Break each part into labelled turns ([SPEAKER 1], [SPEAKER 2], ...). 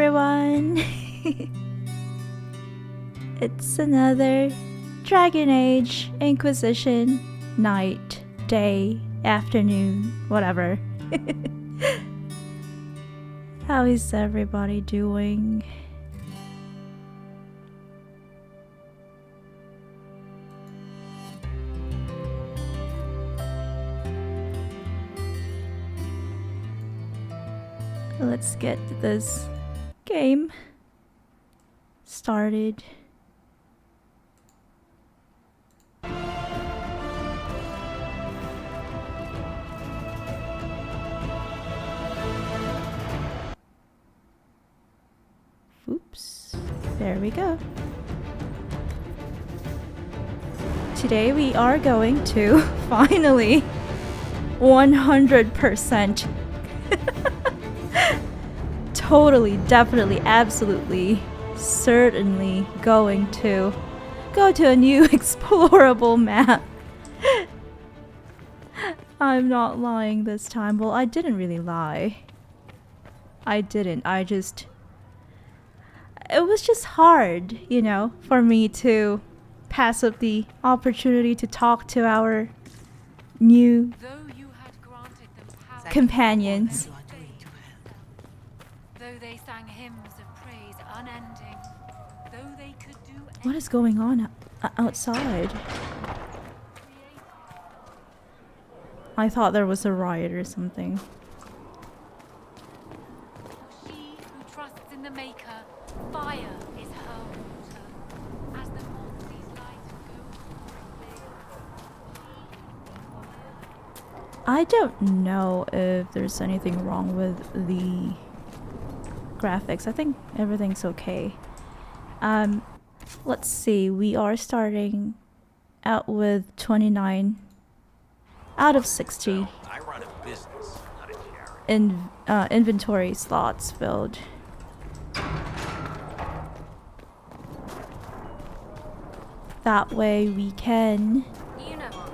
[SPEAKER 1] everyone! It's another Dragon Age Inquisition night, day, afternoon, whatever. How is everybody doing? Let's get this game started. Oops, there we go. Today we are going to finally 100% totally, definitely, absolutely, certainly going to go to a new explorable map. I'm not lying this time. Well, I didn't really lie. I didn't. It was just hard, you know, for me to pass up the opportunity to talk to our new companions. What is going on outside? I thought there was a riot or something.
[SPEAKER 2] She who trusts in the Maker, fire is her water. As the more these lights go.
[SPEAKER 1] I don't know if there's anything wrong with the graphics. I think everything's okay. Let's see, we are starting out with 29 out of 60 in inventory slots filled. That way we can...
[SPEAKER 2] You know what?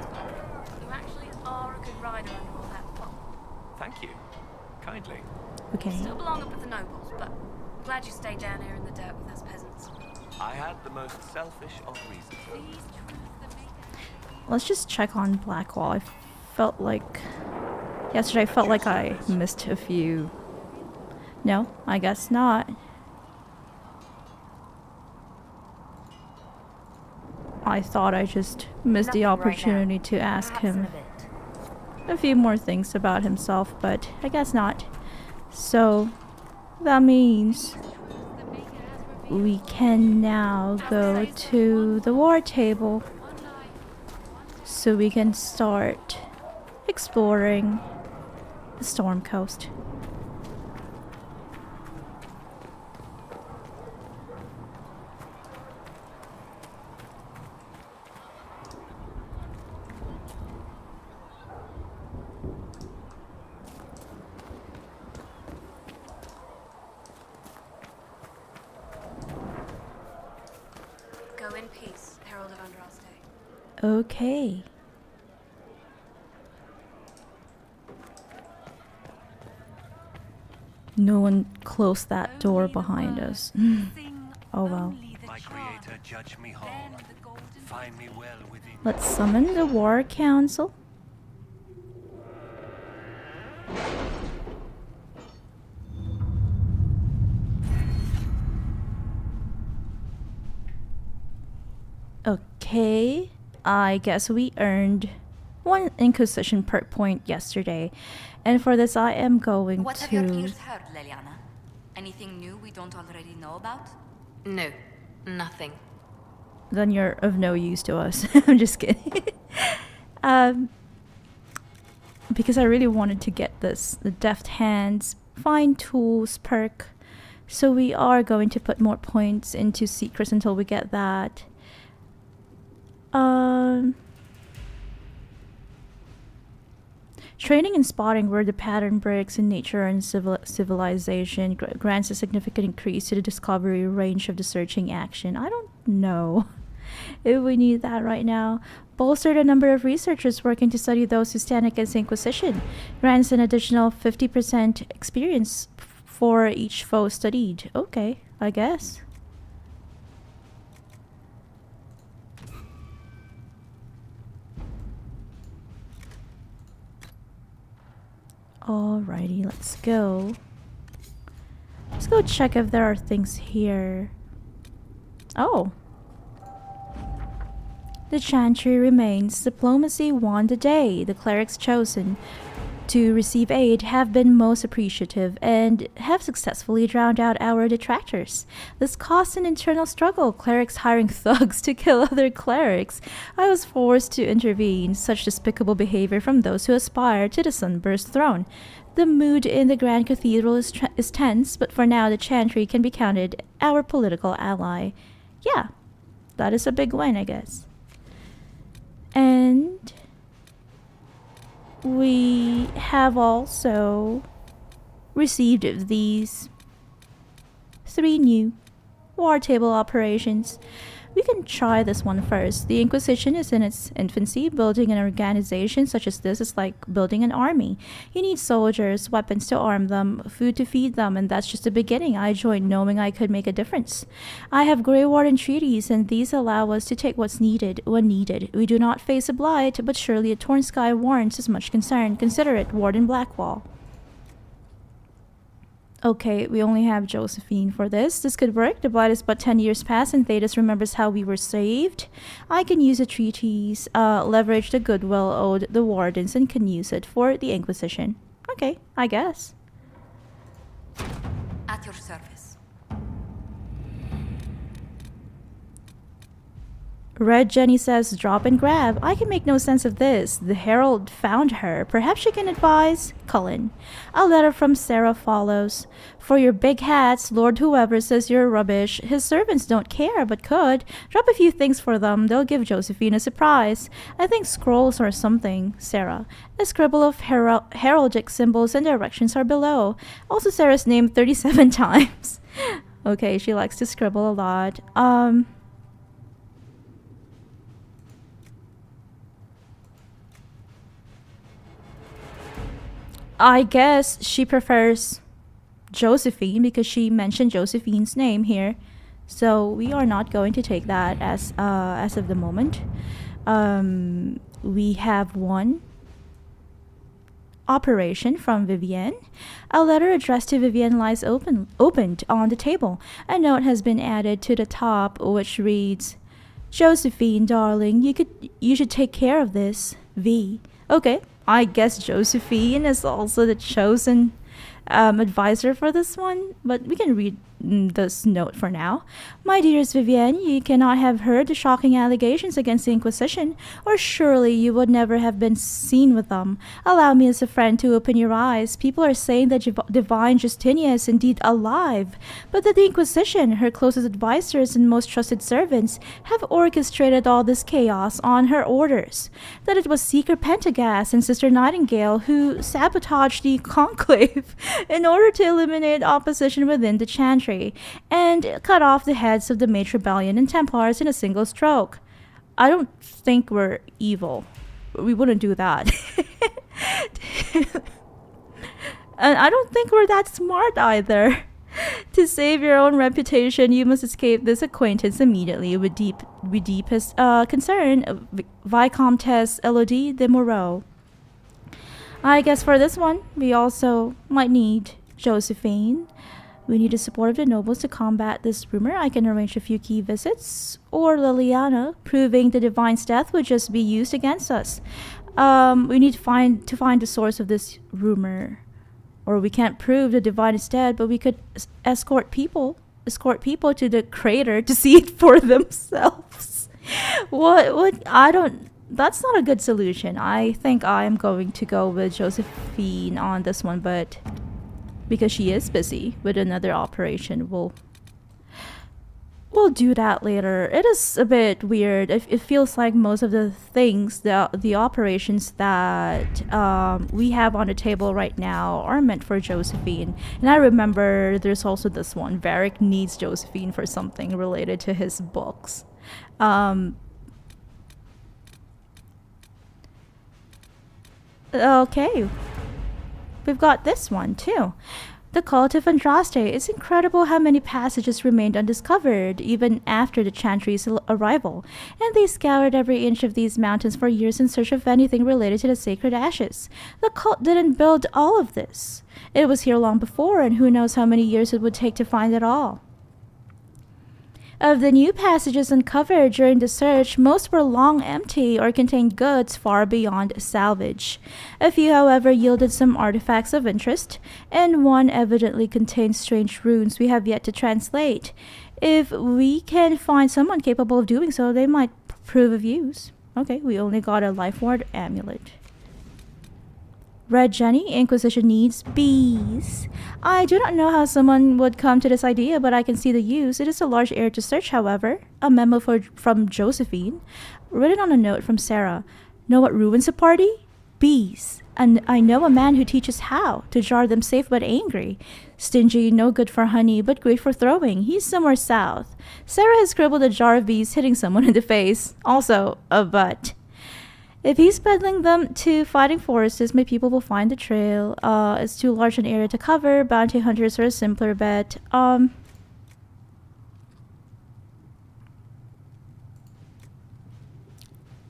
[SPEAKER 2] You actually are a good rider on all that pop.
[SPEAKER 3] Thank you. Kindly.
[SPEAKER 1] Okay.
[SPEAKER 2] Still belong up with the nobles, but glad you stayed down here in the dirt with us peasants.
[SPEAKER 3] I had the most selfish of reasons.
[SPEAKER 1] Let's just check on Blackwall. I felt like... Yesterday I felt like I missed a few... No, I guess not. I thought I just missed the opportunity to ask him a few more things about himself, but I guess not. So, that means we can now go to the war table so we can start exploring the Storm Coast.
[SPEAKER 2] Go in peace, Herald of Andraste.
[SPEAKER 1] Okay. No one closed that door behind us. Oh well.
[SPEAKER 3] My creator judge me hard. Find me well within.
[SPEAKER 1] Let's summon the War Council. Okay, I guess we earned one Inquisition perk point yesterday, and for this I am going
[SPEAKER 4] What have your
[SPEAKER 1] to...
[SPEAKER 4] ears heard, Leliana? Anything new we don't already know about?
[SPEAKER 2] No, nothing.
[SPEAKER 1] Then you're of no use to us. I'm just kidding. Because I really wanted to get this, the Deft Hands, Fine Tools perk, so we are going to put more points into Secrets until we get that. Training and spotting where the pattern breaks in nature and civilization grants a significant increase to the discovery range of the searching action. I don't know if we need that right now. Bolster the number of researchers working to study those who stand against the Inquisition. Grants an additional 50% experience for each foe studied. Okay, I guess. Alrighty, let's go. Let's go check if there are things here. Oh. The chantry remains. Diplomacy won the day. The clerics chosen to receive aid have been most appreciative and have successfully drowned out our detractors. This caused an internal struggle, clerics hiring thugs to kill other clerics. I was forced to intervene. Such despicable behavior from those who aspire to the sunburst throne. The mood in the Grand Cathedral is tense, but for now the chantry can be counted our political ally. Yeah, that is a big win, I guess. And we have also received these 3 new war table operations. We can try this one first. The Inquisition is in its infancy. Building an organization such as this is like building an army. You need soldiers, weapons to arm them, food to feed them, and that's just the beginning. I joined knowing I could make a difference. I have Grey Warden treaties, and these allow us to take what's needed when needed. We do not face a blight, but surely a torn sky warrants as much concern. Consider it, Warden Blackwall. Okay, we only have Josephine for this. This could work. The blight is but 10 years past and Thetis remembers how we were saved. I can use the treaties, leverage the goodwill owed the Wardens, and can use it for the Inquisition. Okay, I guess.
[SPEAKER 4] At your service.
[SPEAKER 1] Red Jenny says, drop and grab. I can make no sense of this. The Herald found her. Perhaps she can advise? Cullen. A letter from Sarah follows. For your big hats, Lord whoever says you're rubbish. His servants don't care, but could. Drop a few things for them. They'll give Josephine a surprise. I think scrolls or something. Sarah. A scribble of heraldic symbols and directions are below. Also Sarah's name 37 times. Okay, she likes to scribble a lot. I guess she prefers Josephine because she mentioned Josephine's name here. So we are not going to take that as of the moment. We have one operation from Vivienne. A letter addressed to Vivienne lies opened on the table. A note has been added to the top which reads, Josephine, darling, you should take care of this. V. Okay. I guess Josephine is also the chosen advisor for this one, but we can read this note for now. My dearest Vivienne, you cannot have heard the shocking allegations against the Inquisition, or surely you would never have been seen with them. Allow me as a friend to open your eyes. People are saying that divine Justinia is indeed alive, but that the Inquisition, her closest advisors and most trusted servants, have orchestrated all this chaos on her orders. That it was Seeker Pentagast and Sister Nightingale who sabotaged the conclave in order to eliminate opposition within the Chantry and cut off the heads of the Mage Rebellion and Templars in a single stroke. I don't think we're evil. We wouldn't do that. And I don't think we're that smart either. To save your own reputation, you must escape this acquaintance immediately with deepest concern, Vicomtesse Elodie de Moreau. I guess for this one, we also might need Josephine. We need the support of the nobles to combat this rumor. I can arrange a few key visits. Or Liliana, proving the Divine's death would just be used against us. We need to find the source of this rumor. Or we can't prove the Divine is dead, but we could escort people to the crater to see it for themselves. That's not a good solution. I think I am going to go with Josephine on this one, but because she is busy with another operation, we'll do that later. It is a bit weird. It feels like most of the things, the operations that we have on the table right now are meant for Josephine. And I remember there's also this one. Varric needs Josephine for something related to his books. Okay. We've got this one too. The cult of Andraste. It's incredible how many passages remained undiscovered, even after the Chantry's arrival, and they scoured every inch of these mountains for years in search of anything related to the sacred ashes. The cult didn't build all of this. It was here long before, and who knows how many years it would take to find it all. Of the new passages uncovered during the search, most were long empty or contained goods far beyond salvage. A few, however, yielded some artifacts of interest, and one evidently contained strange runes we have yet to translate. If we can find someone capable of doing so, they might prove of use. Okay, we only got a life ward amulet. Red Jenny, Inquisition needs bees. I do not know how someone would come to this idea, but I can see the use. It is a large area to search, however. A memo from Josephine, written on a note from Sarah. Know what ruins a party? Bees. And I know a man who teaches how to jar them safe but angry. Stingy, no good for honey, but great for throwing. He's somewhere south. Sarah has scribbled a jar of bees hitting someone in the face. Also, a butt. If he's peddling them to fighting foresters, my people will find the trail. It's too large an area to cover. Bounty hunters are a simpler bet.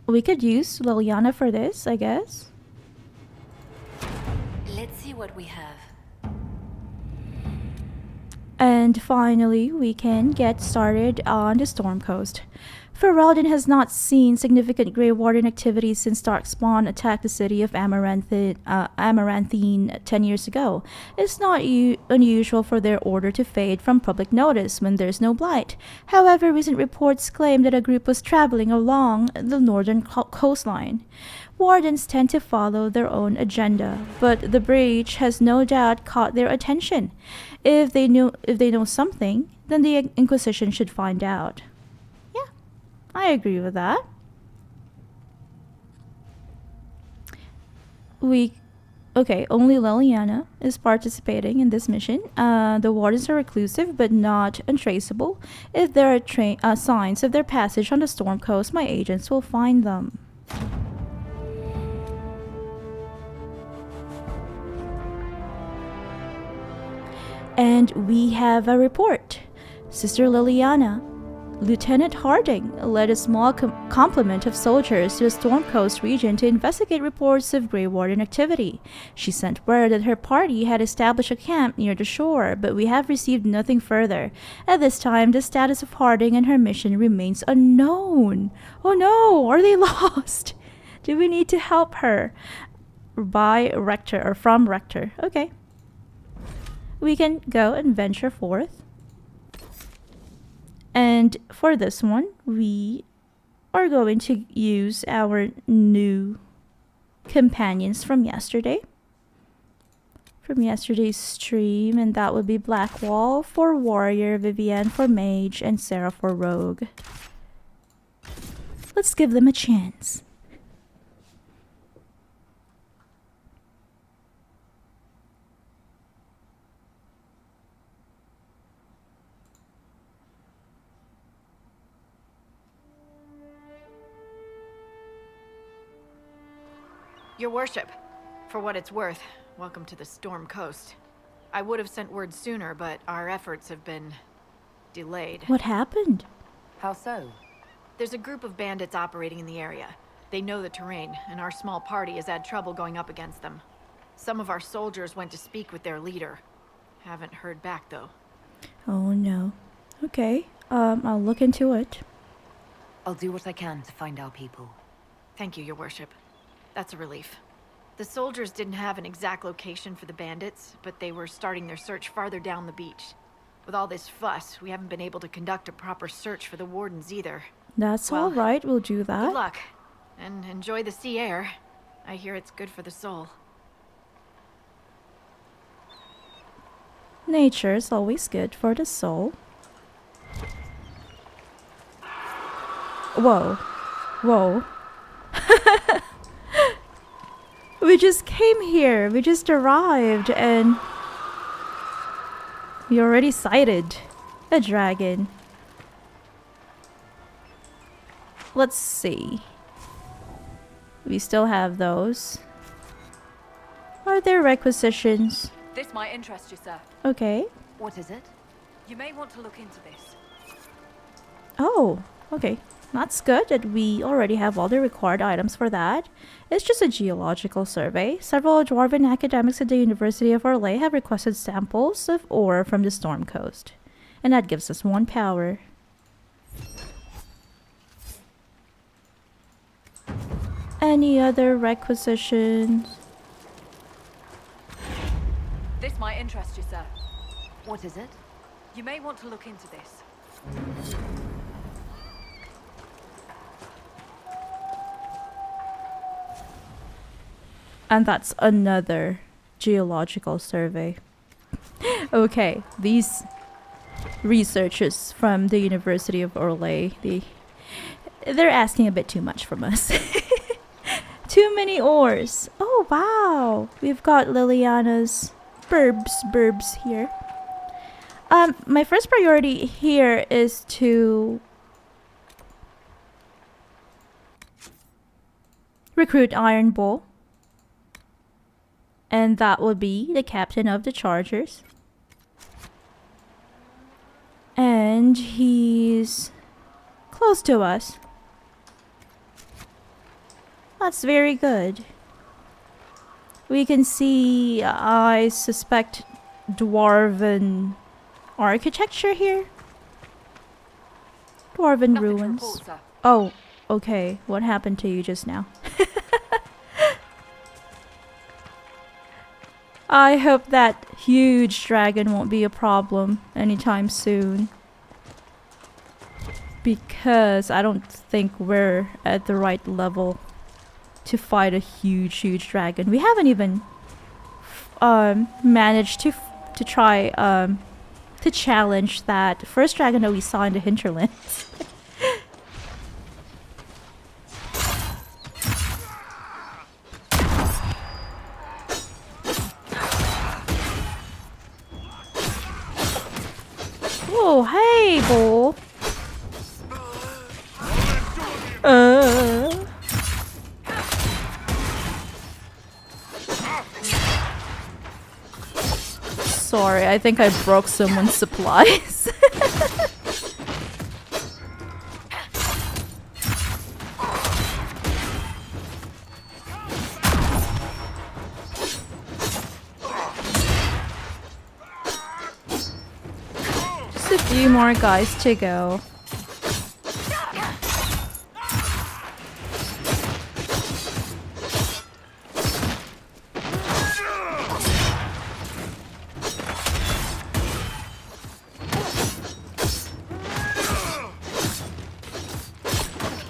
[SPEAKER 1] We could use Liliana for this, I guess.
[SPEAKER 4] Let's see what we have.
[SPEAKER 1] And finally, we can get started on the Storm Coast. Ferelden has not seen significant Grey Warden activity since Darkspawn attacked the city of Amaranthine 10 years ago. It's not unusual for their order to fade from public notice when there's no blight. However, recent reports claim that a group was traveling along the northern coastline. Wardens tend to follow their own agenda, but the breach has no doubt caught their attention. If they know something, then the Inquisition should find out. I agree with that. Only Liliana is participating in this mission. The Wardens are reclusive but not untraceable. If there are signs of their passage on the Storm Coast, my agents will find them. And we have a report. Sister Liliana, Lieutenant Harding led a small complement of soldiers to the Storm Coast region to investigate reports of Grey Warden activity. She sent word that her party had established a camp near the shore, but we have received nothing further. At this time, the status of Harding and her mission remains unknown. Oh no, are they lost? Do we need to help her? By Rector, or from Rector. Okay. We can go and venture forth. And for this one, we are going to use our new companions from yesterday. From yesterday's stream, and that would be Blackwall for Warrior, Vivienne for Mage, and Sarah for Rogue. Let's give them a chance.
[SPEAKER 5] Your worship, for what it's worth, welcome to the Storm Coast. I would have sent word sooner, but our efforts have been delayed.
[SPEAKER 1] What happened?
[SPEAKER 4] How so?
[SPEAKER 5] There's a group of bandits operating in the area. They know the terrain, and our small party has had trouble going up against them. Some of our soldiers went to speak with their leader. Haven't heard back, though.
[SPEAKER 1] Oh no. Okay, I'll look into it.
[SPEAKER 4] I'll do what I can to find our people.
[SPEAKER 5] Thank you, your worship. That's a relief. The soldiers didn't have an exact location for the bandits, but they were starting their search farther down the beach. With all this fuss, we haven't been able to conduct a proper search for the Wardens either.
[SPEAKER 1] That's
[SPEAKER 5] Well,
[SPEAKER 1] alright, we'll do that.
[SPEAKER 5] Good luck, and enjoy the sea air. I hear it's good for the soul.
[SPEAKER 1] Nature is always good for the soul. Whoa. Whoa. We just came here. We just arrived and we already sighted a dragon. Let's see. We still have those. Are there requisitions?
[SPEAKER 2] This might interest you, sir.
[SPEAKER 1] Okay.
[SPEAKER 5] What is it?
[SPEAKER 2] You may want to look into this.
[SPEAKER 1] Oh, okay. That's good that we already have all the required items for that. It's just a geological survey. Several dwarven academics at the University of Orlesian have requested samples of ore from the Storm Coast. And that gives us 1 power. Any other requisitions?
[SPEAKER 2] This might interest you, sir.
[SPEAKER 5] What is it?
[SPEAKER 2] You may want to look into this.
[SPEAKER 1] And that's another geological survey. Okay, these researchers from the University of Orlesian, they're asking a bit too much from us. Too many ores. Oh wow, we've got Liliana's burbs here. My first priority here is to recruit Iron Bull. And that would be the captain of the Chargers. And he's close to us. That's very good. We can see, I suspect, dwarven architecture here. Dwarven
[SPEAKER 2] Nothing to
[SPEAKER 1] ruins.
[SPEAKER 2] report, sir.
[SPEAKER 1] Oh, okay. What happened to you just now? I hope that huge dragon won't be a problem anytime soon. Because I don't think we're at the right level to fight a huge dragon. We haven't even managed to try to challenge that first dragon that we saw in the hinterlands. Oh, hey, Bull. Sorry, I think I broke someone's supplies. Just a few more guys to go.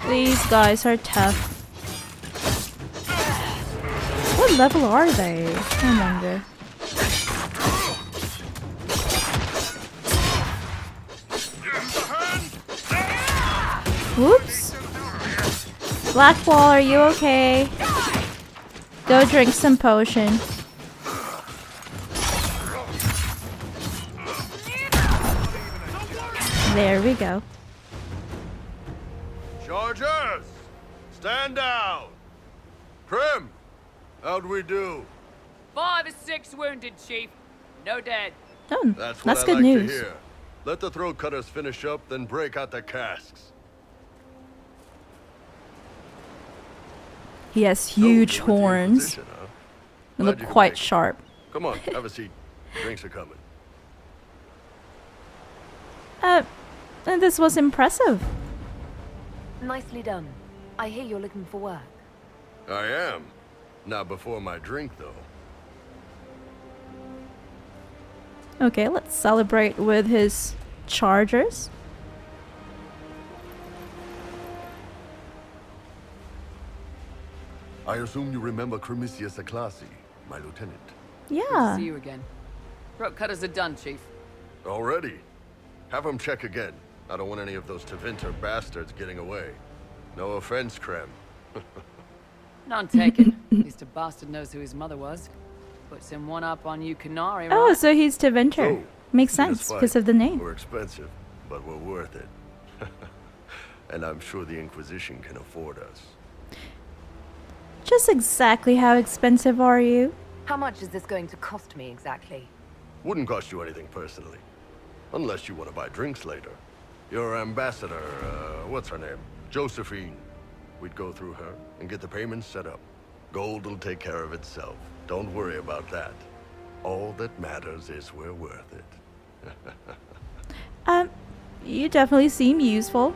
[SPEAKER 1] These guys are tough. What level are they? I wonder. Whoops. Blackwall, are you okay? Go drink some potion. There we go.
[SPEAKER 6] Chargers! Stand down! Prim! How'd we do?
[SPEAKER 2] 5 or 6 wounded, Chief. No dead.
[SPEAKER 1] Oh,
[SPEAKER 6] That's what
[SPEAKER 1] that's
[SPEAKER 6] I
[SPEAKER 1] good
[SPEAKER 6] like
[SPEAKER 1] news.
[SPEAKER 6] to hear. Let the throat cutters finish up, then break out the casks.
[SPEAKER 1] He has huge
[SPEAKER 6] Oh, you went to
[SPEAKER 1] horns.
[SPEAKER 6] Inquisition, huh?
[SPEAKER 1] They
[SPEAKER 6] Glad
[SPEAKER 1] look
[SPEAKER 6] you could
[SPEAKER 1] quite
[SPEAKER 6] make it.
[SPEAKER 1] sharp.
[SPEAKER 6] Come on, have a seat. Drinks are coming.
[SPEAKER 1] And this was impressive.
[SPEAKER 7] Nicely done. I hear you're looking for work.
[SPEAKER 6] I am. Not before my drink, though.
[SPEAKER 1] Okay, let's celebrate with his chargers.
[SPEAKER 6] I assume you remember Cremisius Aclassi, my lieutenant.
[SPEAKER 1] Yeah.
[SPEAKER 8] See you again. Throat cutters are done, Chief.
[SPEAKER 6] Already? Have him check again. I don't want any of those Tevinter bastards getting away. No offense, Krem.
[SPEAKER 8] None taken. At least a bastard knows who his mother was. Puts him one up on you Qunari, right?
[SPEAKER 1] Oh, so he's Tevinter.
[SPEAKER 6] So,
[SPEAKER 1] Makes
[SPEAKER 6] let us
[SPEAKER 1] sense
[SPEAKER 6] fight.
[SPEAKER 1] because of the name.
[SPEAKER 6] We're expensive, but we're worth it. And I'm sure the Inquisition can afford us.
[SPEAKER 1] Just exactly how expensive are you?
[SPEAKER 7] How much is this going to cost me exactly?
[SPEAKER 6] Wouldn't cost you anything personally. Unless you want to buy drinks later. Your ambassador, what's her name? Josephine. We'd go through her and get the payments set up. Gold will take care of itself. Don't worry about that. All that matters is we're worth it.
[SPEAKER 1] You definitely seem useful.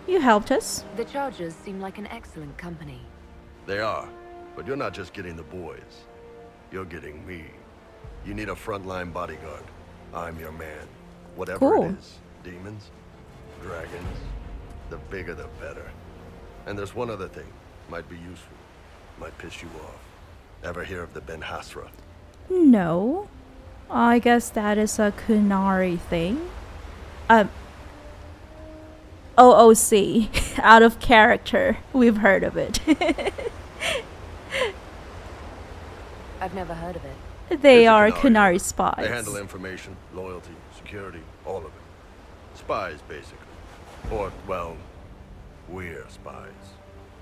[SPEAKER 1] You helped us.
[SPEAKER 7] The Chargers seem like an excellent company.
[SPEAKER 6] They are, but you're not just getting the boys. You're getting me. You need a frontline bodyguard. I'm your man. Whatever
[SPEAKER 1] Cool.
[SPEAKER 6] it is. Demons, dragons, the bigger the better. And there's one other thing. Might be useful. Might piss you off. Ever hear of the Ben Hasra?
[SPEAKER 1] No. I guess that is a Qunari thing. OOC. Out of character. We've heard of it.
[SPEAKER 7] I've never heard of it.
[SPEAKER 1] They
[SPEAKER 6] It's a
[SPEAKER 1] are
[SPEAKER 6] Qunari.
[SPEAKER 1] Qunari spies.
[SPEAKER 6] They handle information, loyalty, security, all of it. Spies, basically. Or, well, we're spies.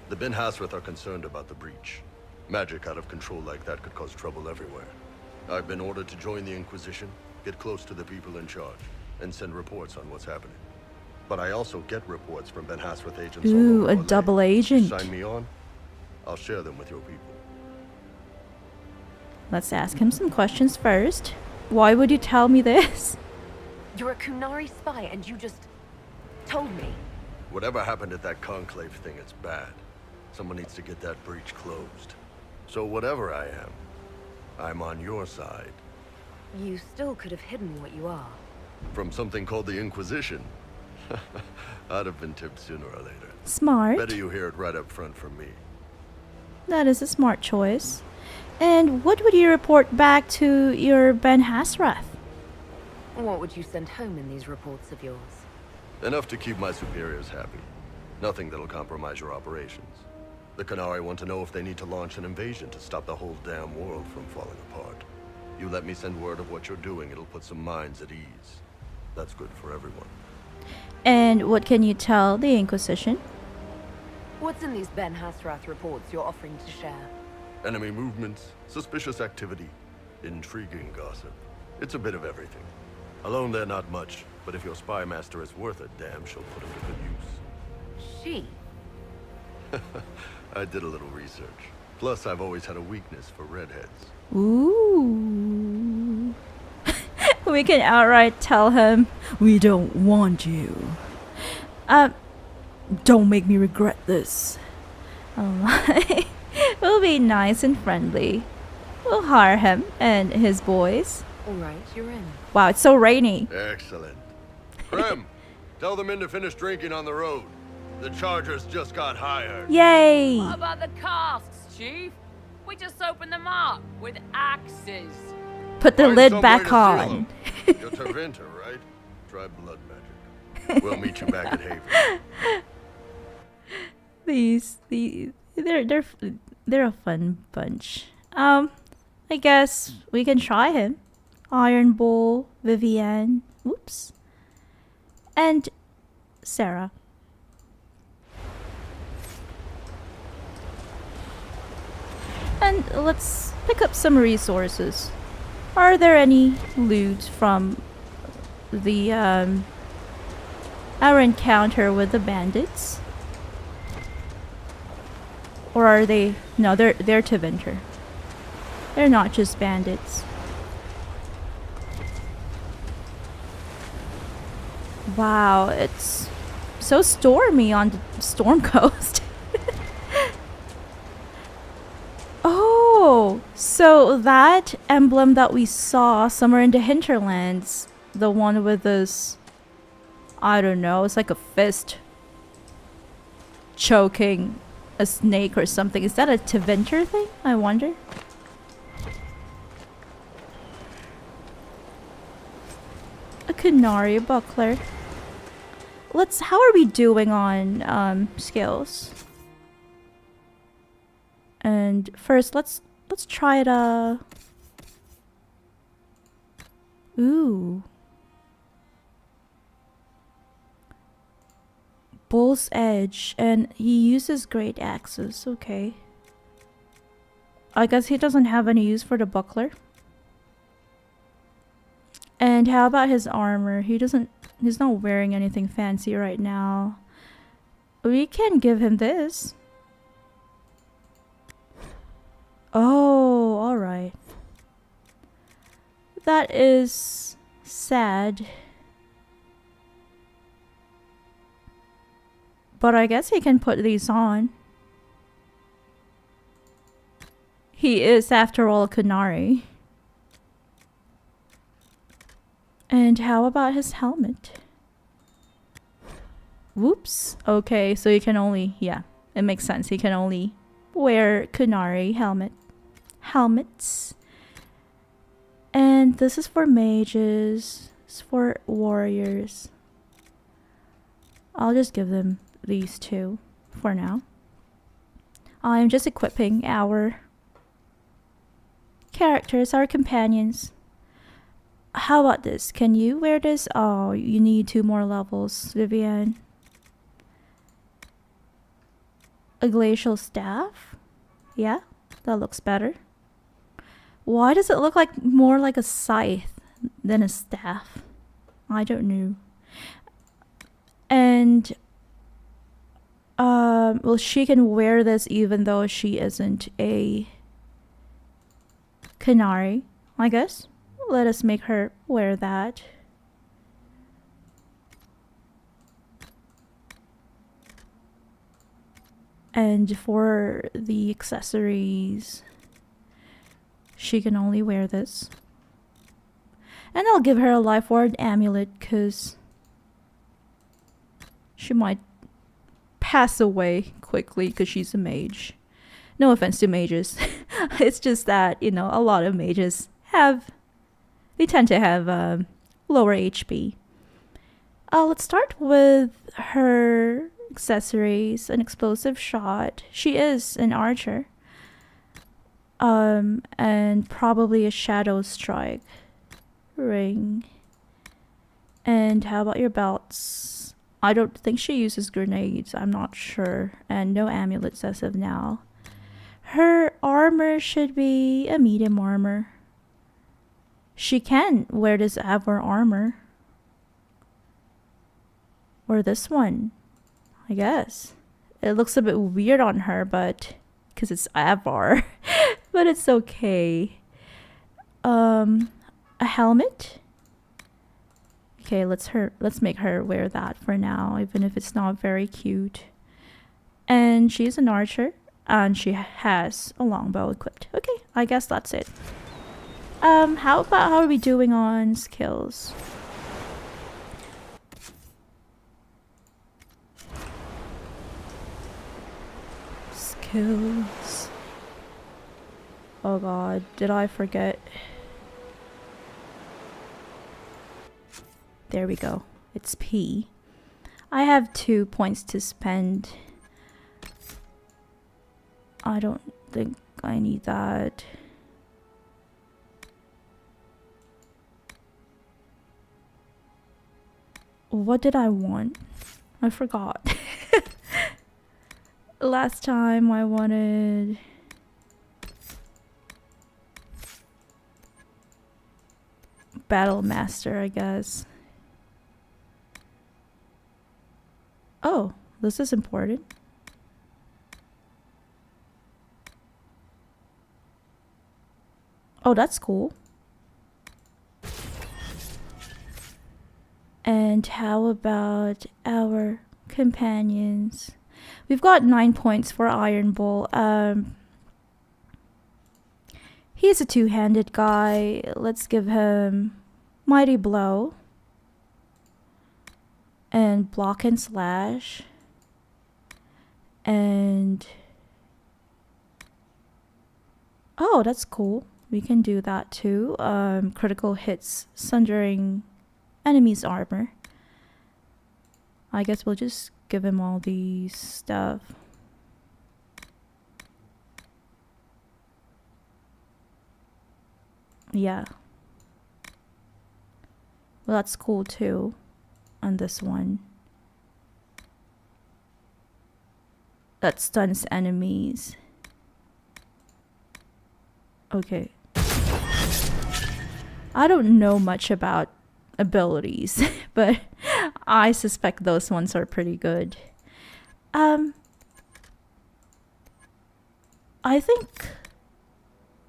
[SPEAKER 6] The Ben Hasrath are concerned about the breach. Magic out of control like that could cause trouble everywhere. I've been ordered to join the Inquisition, get close to the people in charge, and send reports on what's happening. But I also get reports from Ben Hasrath agents all
[SPEAKER 1] Ooh,
[SPEAKER 6] over
[SPEAKER 1] a
[SPEAKER 6] Orlesian.
[SPEAKER 1] double agent.
[SPEAKER 6] Sign me on, I'll share them with your people.
[SPEAKER 1] Let's ask him some questions first. Why would you tell me this?
[SPEAKER 7] You're a Qunari spy and you just told me.
[SPEAKER 6] Whatever happened at that conclave thing, it's bad. Someone needs to get that breach closed. So whatever I am, I'm on your side.
[SPEAKER 7] You still could have hidden what you are.
[SPEAKER 6] From something called the Inquisition. I'd have been tipped sooner or later.
[SPEAKER 1] Smart.
[SPEAKER 6] Better you hear it right up front from me.
[SPEAKER 1] That is a smart choice. And what would you report back to your Ben Hasrath?
[SPEAKER 7] What would you send home in these reports of yours?
[SPEAKER 6] Enough to keep my superiors happy. Nothing that'll compromise your operations. The Qunari want to know if they need to launch an invasion to stop the whole damn world from falling apart. You let me send word of what you're doing, it'll put some minds at ease. That's good for everyone.
[SPEAKER 1] And what can you tell the Inquisition?
[SPEAKER 7] What's in these Ben Hasrath reports you're offering to share?
[SPEAKER 6] Enemy movements, suspicious activity, intriguing gossip. It's a bit of everything. Alone they're not much, but if your spy master is worth a damn, she'll put him to good use.
[SPEAKER 7] She?
[SPEAKER 6] I did a little research. Plus, I've always had a weakness for redheads.
[SPEAKER 1] Ooh. We can outright tell him, we don't want you. Don't make me regret this. We'll be nice and friendly. We'll hire him and his boys.
[SPEAKER 7] Alright, you're in.
[SPEAKER 1] Wow, it's so rainy.
[SPEAKER 6] Excellent. Krem, tell the men to finish drinking on the road. The Chargers just got hired.
[SPEAKER 1] Yay!
[SPEAKER 8] What about the casks, Chief? We just opened them up with axes.
[SPEAKER 1] Put the
[SPEAKER 6] Find
[SPEAKER 1] lid
[SPEAKER 6] some way
[SPEAKER 1] back
[SPEAKER 6] to seal
[SPEAKER 1] on.
[SPEAKER 6] 'em. You're Tervinter, right? Try blood magic. We'll meet you back at Haven.
[SPEAKER 1] They're a fun bunch. I guess we can try him. Iron Bull, Vivienne, whoops, and Sarah. And let's pick up some resources. Are there any loot from the our encounter with the bandits? Or are they? No, they're Tevinter. They're not just bandits. Wow, it's so stormy on the Storm Coast. Oh, so that emblem that we saw somewhere in the hinterlands, the one with this, I don't know, it's like a fist choking a snake or something. Is that a Tevinter thing? I wonder. A Qunari buckler. How are we doing on skills? And first, let's try it. Ooh. Bull's Edge, and he uses great axes. Okay. I guess he doesn't have any use for the buckler. And how about his armor? He's not wearing anything fancy right now. We can give him this. Oh, alright. That is sad. But I guess he can put these on. He is, after all, a Qunari. And how about his helmet? Whoops. Okay, so he can only... Yeah, it makes sense. He can only wear Qunari helmets. And this is for mages. It's for warriors. I'll just give them these two for now. I'm just equipping our characters, our companions. How about this? Can you wear this? Oh, you need 2 more levels, Vivian. A glacial staff? Yeah, that looks better. Why does it look like more like a scythe than a staff? I don't know. And well, she can wear this even though she isn't a Qunari, I guess. Let us make her wear that. And for the accessories, she can only wear this. And I'll give her a life ward amulet because she might pass away quickly because she's a mage. No offense to mages. It's just that, you know, a lot of mages they tend to have lower HP. Let's start with her accessories. An explosive shot. She is an archer. And probably a shadow strike ring. And how about your belts? I don't think she uses grenades. I'm not sure. And no amulets as of now. Her armor should be a medium armor. She can wear this Avor armor. Or this one, I guess. It looks a bit weird on her, but because it's Avor. But it's okay. A helmet. Okay, let's make her wear that for now, even if it's not very cute. And she's an archer, and she has a longbow equipped. Okay, I guess that's it. How are we doing on skills? Skills. Oh god, did I forget? There we go. It's P. I have 2 points to spend. I don't think I need that. What did I want? I forgot. Last time I wanted... Battle Master, I guess. Oh, this is important. Oh, that's cool. And how about our companions? We've got 9 points for Iron Bull. He's a two-handed guy. Let's give him Mighty Blow. And Block and Slash. And... oh, that's cool. We can do that too. Critical hits, sundering enemy's armor. I guess we'll just give him all these stuff. Yeah. Well, that's cool too. On this one. That stuns enemies. Okay. I don't know much about abilities, but I suspect those ones are pretty good. I think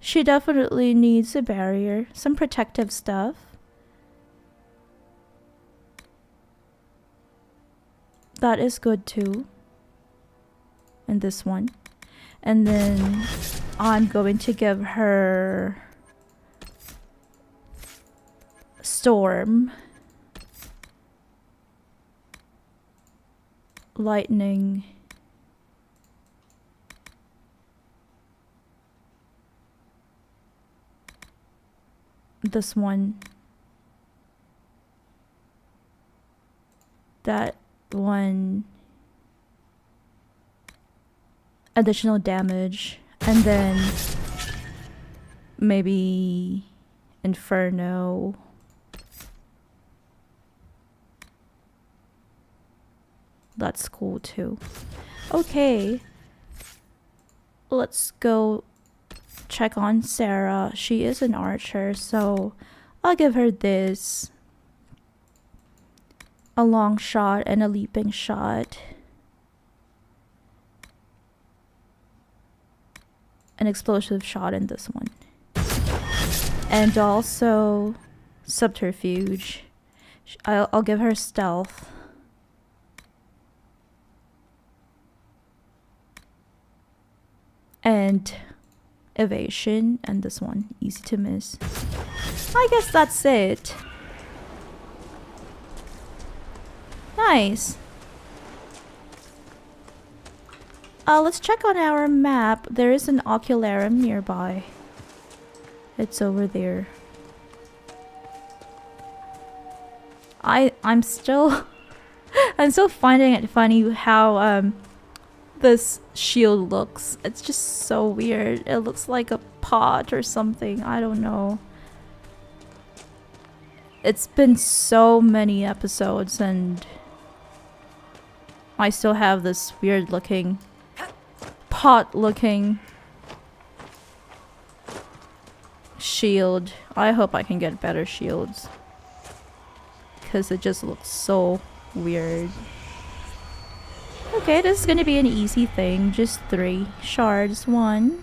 [SPEAKER 1] she definitely needs a barrier, some protective stuff. That is good too. And this one. And then I'm going to give her Storm, Lightning, this one, that one, additional damage, and then maybe Inferno. That's cool too. Okay, let's go check on Sarah. She is an archer, so I'll give her this. A long shot and a leaping shot. An explosive shot in this one. And also subterfuge. I'll give her stealth. And evasion, and this one, easy to miss. I guess that's it. Nice. Let's check on our map. There is an ocularum nearby. It's over there. I'm still I'm still finding it funny how this shield looks. It's just so weird. It looks like a pot or something. I don't know. It's been so many episodes and I still have this weird looking pot looking shield. I hope I can get better shields because it just looks so weird. Okay, this is gonna be an easy thing. Just 3 shards. 1,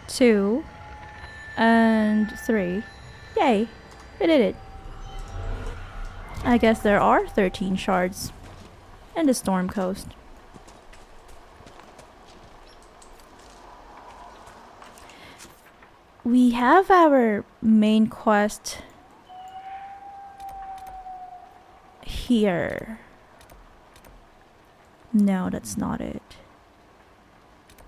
[SPEAKER 1] 2, and 3. Yay! We did it. I guess there are 13 shards in the Storm Coast. We have our main quest here. No, that's not it.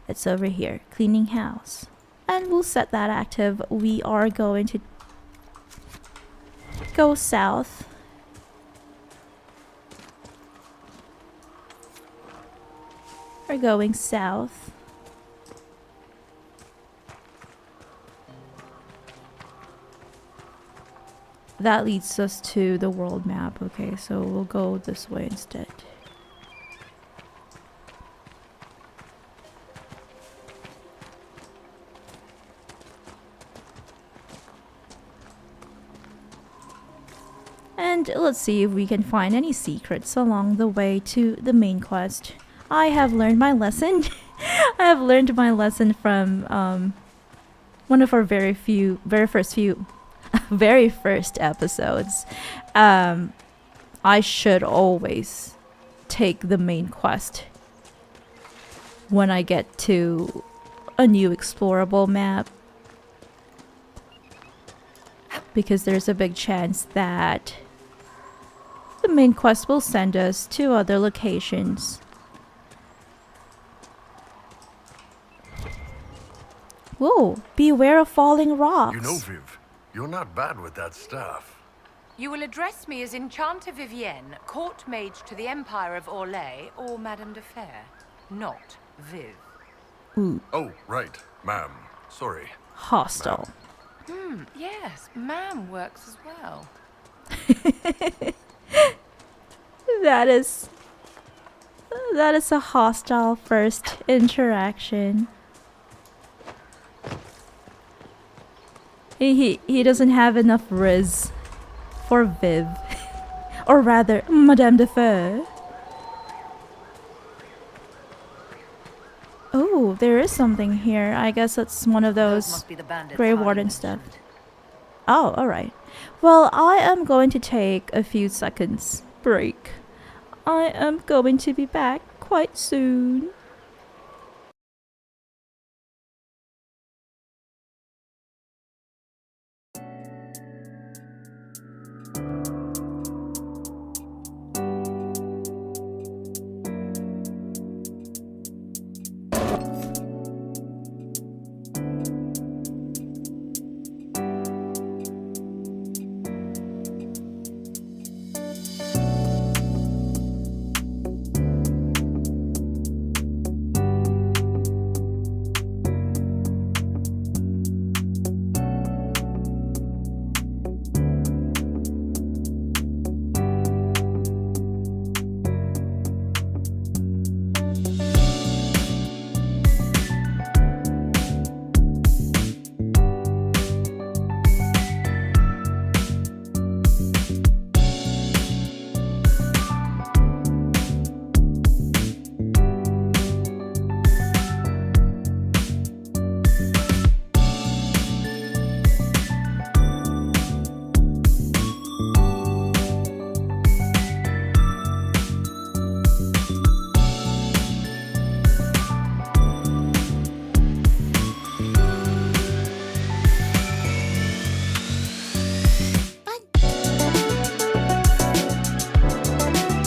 [SPEAKER 1] It's over here, cleaning house. And we'll set that active. We are going to go south. We're going south. That leads us to the world map. Okay, so we'll go this way instead. And let's see if we can find any secrets along the way to the main quest. I have learned my lesson. I have learned my lesson from one of our very first episodes. I should always take the main quest when I get to a new explorable map, because there's a big chance that the main quest will send us to other locations. Whoa, beware of falling rocks.
[SPEAKER 6] You know, Viv, you're not bad with that stuff.
[SPEAKER 7] You will address me as Enchanter Vivienne, Court Mage to the Empire of Orlais, or Madame de Fer, not Viv.
[SPEAKER 1] Ooh.
[SPEAKER 6] Oh, right, ma'am. Sorry.
[SPEAKER 1] Hostile.
[SPEAKER 7] Yes, ma'am works as well.
[SPEAKER 1] That is a hostile first interaction. He doesn't have enough riz for Viv. Or rather, Madame de Fer. Oh, there is something here. I guess that's one of those
[SPEAKER 7] must be the bandits
[SPEAKER 1] Grey
[SPEAKER 7] Hardy
[SPEAKER 1] Warden
[SPEAKER 7] mentioned.
[SPEAKER 1] stuff. Oh, alright. Well, I am going to take a few seconds break. I am going to be back quite soon.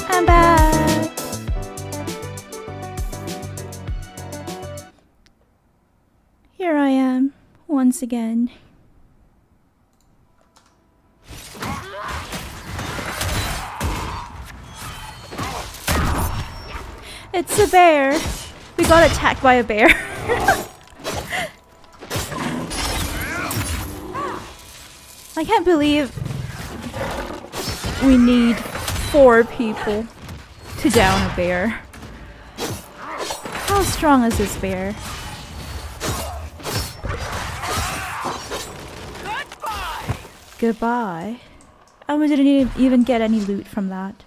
[SPEAKER 1] I'm back. Here I am, once again. It's a bear. We got attacked by a bear. I can't believe we need 4 people to down a bear. How strong is this bear? Goodbye. And we didn't even get any loot from that.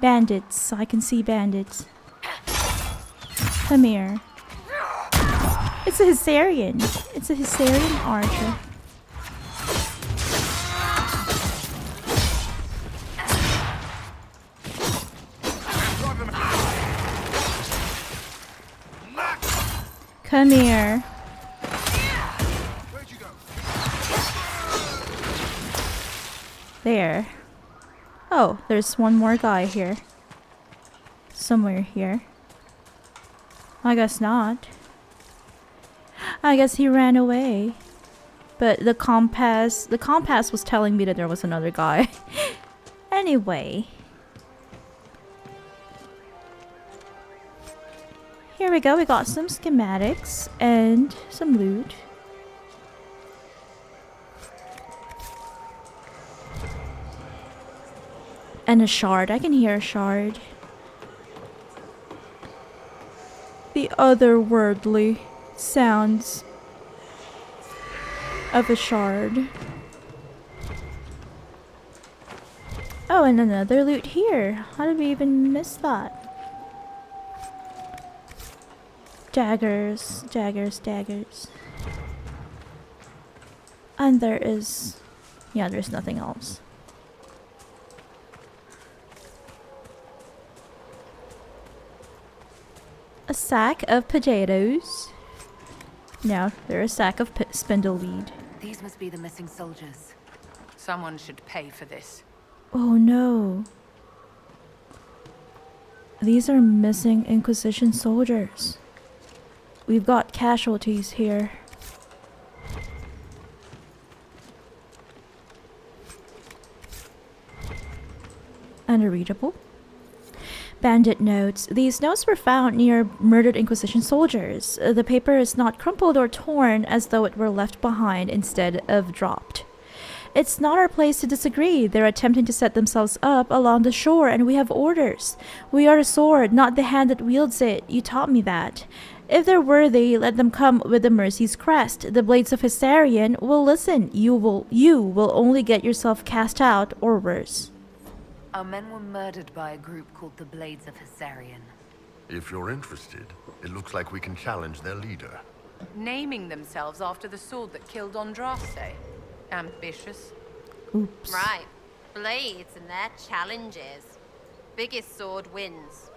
[SPEAKER 1] Bandits. I can see bandits. Come here. It's a Hysarian. It's a Hysarian archer. Come here. There. Oh, there's one more guy here. Somewhere here. I guess not. I guess he ran away. But the compass was telling me that there was another guy. Anyway. Here we go, we got some schematics and some loot. And a shard. I can hear a shard. The otherworldly sounds of a shard. Oh, and another loot here. How did we even miss that? Daggers, daggers, daggers. And there is... yeah, there's nothing else. A sack of potatoes. No, they're a sack of spindleweed.
[SPEAKER 7] These must be the missing soldiers. Someone should pay for this.
[SPEAKER 1] Oh no. These are missing Inquisition soldiers. We've got casualties here. Unreadable. Bandit notes. These notes were found near murdered Inquisition soldiers. The paper is not crumpled or torn as though it were left behind instead of dropped. It's not our place to disagree. They're attempting to set themselves up along the shore and we have orders. We are the sword, not the hand that wields it. You taught me that. If they're worthy, let them come with the Mercy's crest. The Blades of Hissarion will listen. You will only get yourself cast out, or worse.
[SPEAKER 7] Our men were murdered by a group called the Blades of Hissarion.
[SPEAKER 6] If you're interested, it looks like we can challenge their leader.
[SPEAKER 7] Naming themselves after the sword that killed Andraste. Ambitious.
[SPEAKER 1] Oops.
[SPEAKER 9] Right. Blades and their challenges. Biggest sword wins.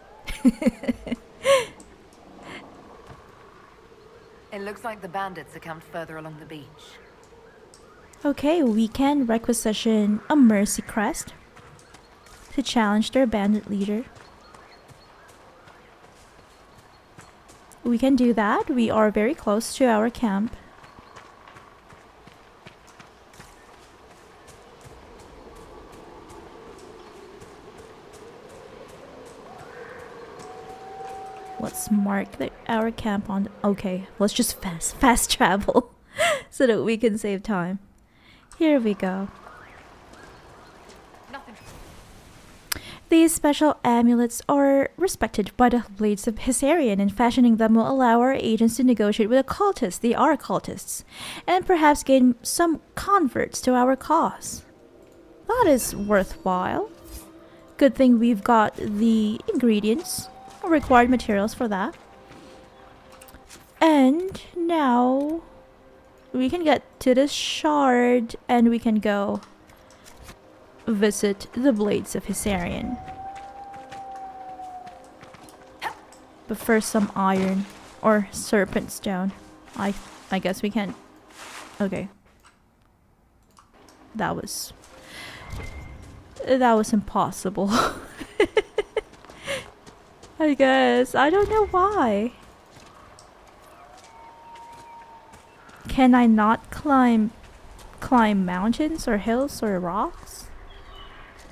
[SPEAKER 7] It looks like the bandits are camped further along the beach.
[SPEAKER 1] Okay, we can requisition a Mercy crest to challenge their bandit leader. We can do that. We are very close to our camp. Let's mark our camp on. Okay, let's just fast travel so that we can save time. Here we go. These special amulets are respected by the Blades of Hissarion, and fashioning them will allow our agents to negotiate with occultists, they are occultists, and perhaps gain some converts to our cause. That is worthwhile. Good thing we've got the ingredients, or required materials for that. And now we can get to this shard and we can go visit the Blades of Hissarion. But first some iron or serpent stone. I guess we can't. Okay. That was impossible. I guess. I don't know why. Can I not climb mountains or hills or rocks?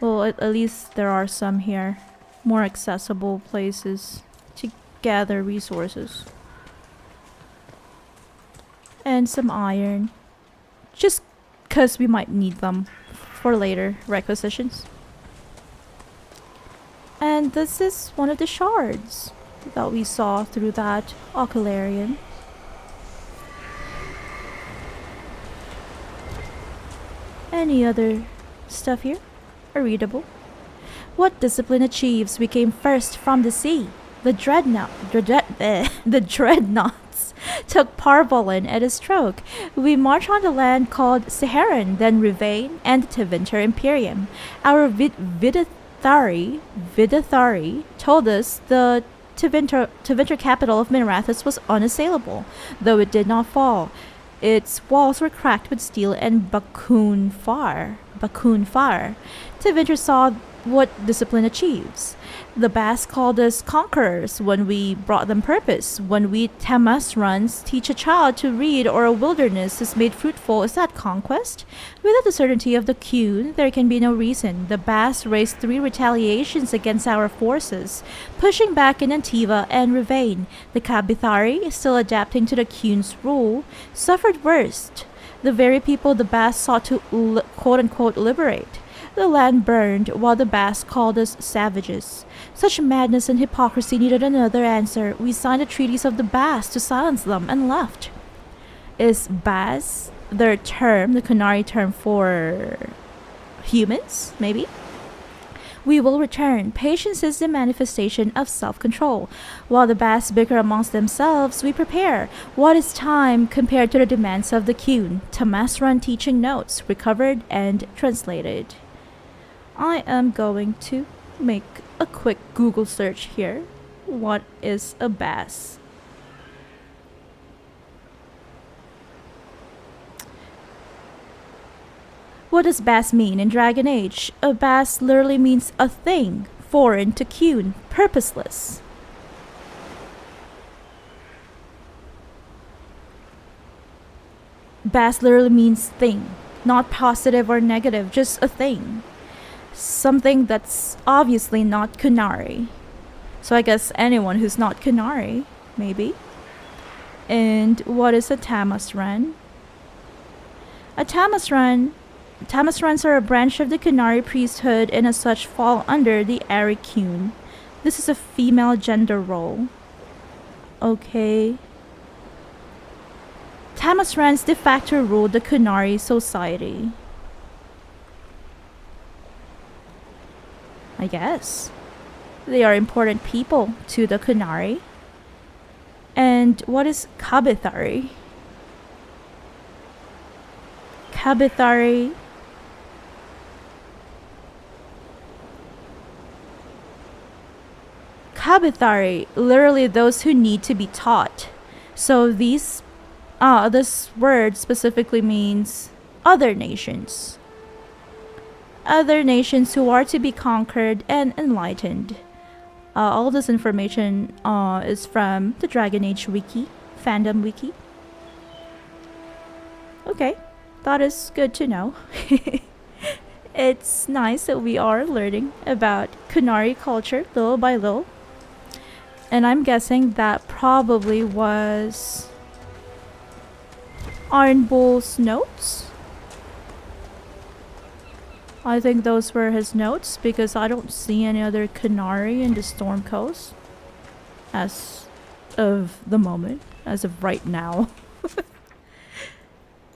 [SPEAKER 1] Well, at least there are some here. More accessible places to gather resources. And some iron. Just because we might need them for later requisitions. And this is one of the shards that we saw through that ocularian. Any other stuff here? Readable. What discipline achieves? We came first from the sea. The dreadnoughts took Parvolin at a stroke. We marched on the land called Seheran, then Rivain, and the Tevinter Imperium. Our Vidathari told us the Tevinter capital of Minrathous was unassailable, though it did not fall. Its walls were cracked with steel and Bakun fire. Tevinter saw what discipline achieves. The Bass called us conquerors when we brought them purpose. When we Tamasruns teach a child to read or a wilderness is made fruitful, is that conquest? Without the certainty of the Qun, there can be no reason. The Bass raised 3 retaliations against our forces, pushing back in Antiva and Rivain. The Kabithari, still adapting to the Qun's rule, suffered worst. The very people the Bass sought to quote-unquote liberate. The land burned while the Bass called us savages. Such madness and hypocrisy needed another answer. We signed the treaties of the Bass to silence them and left. Is Bass their term, the Qunari term for humans, maybe? We will return. Patience is the manifestation of self-control. While the Bass bicker amongst themselves, we prepare. What is time compared to the demands of the Qun? Tamasrun teaching notes, recovered and translated. I am going to make a quick Google search here. What is a Bass? What does Bass mean in Dragon Age? A Bass literally means a thing, foreign to Qun, purposeless. Bass literally means thing, not positive or negative, just a thing. Something that's obviously not Qunari. So I guess anyone who's not Qunari, maybe. And what is a Tamasrun? A Tamasruns are a branch of the Qunari priesthood and as such fall under the Ari Qun. This is a female gender role. Okay. Tamasrans de facto ruled the Qunari society. I guess. They are important people to the Qunari. And what is Kabithari? Kabithari. Kabithari, literally those who need to be taught. So this word specifically means other nations. Other nations who are to be conquered and enlightened. All this information is from the Dragon Age wiki, fandom wiki. Okay, that is good to know. It's nice that we are learning about Qunari culture little by little. And I'm guessing that probably was Iron Bull's notes. I think those were his notes because I don't see any other Qunari in the Storm Coast as of the moment, as of right now.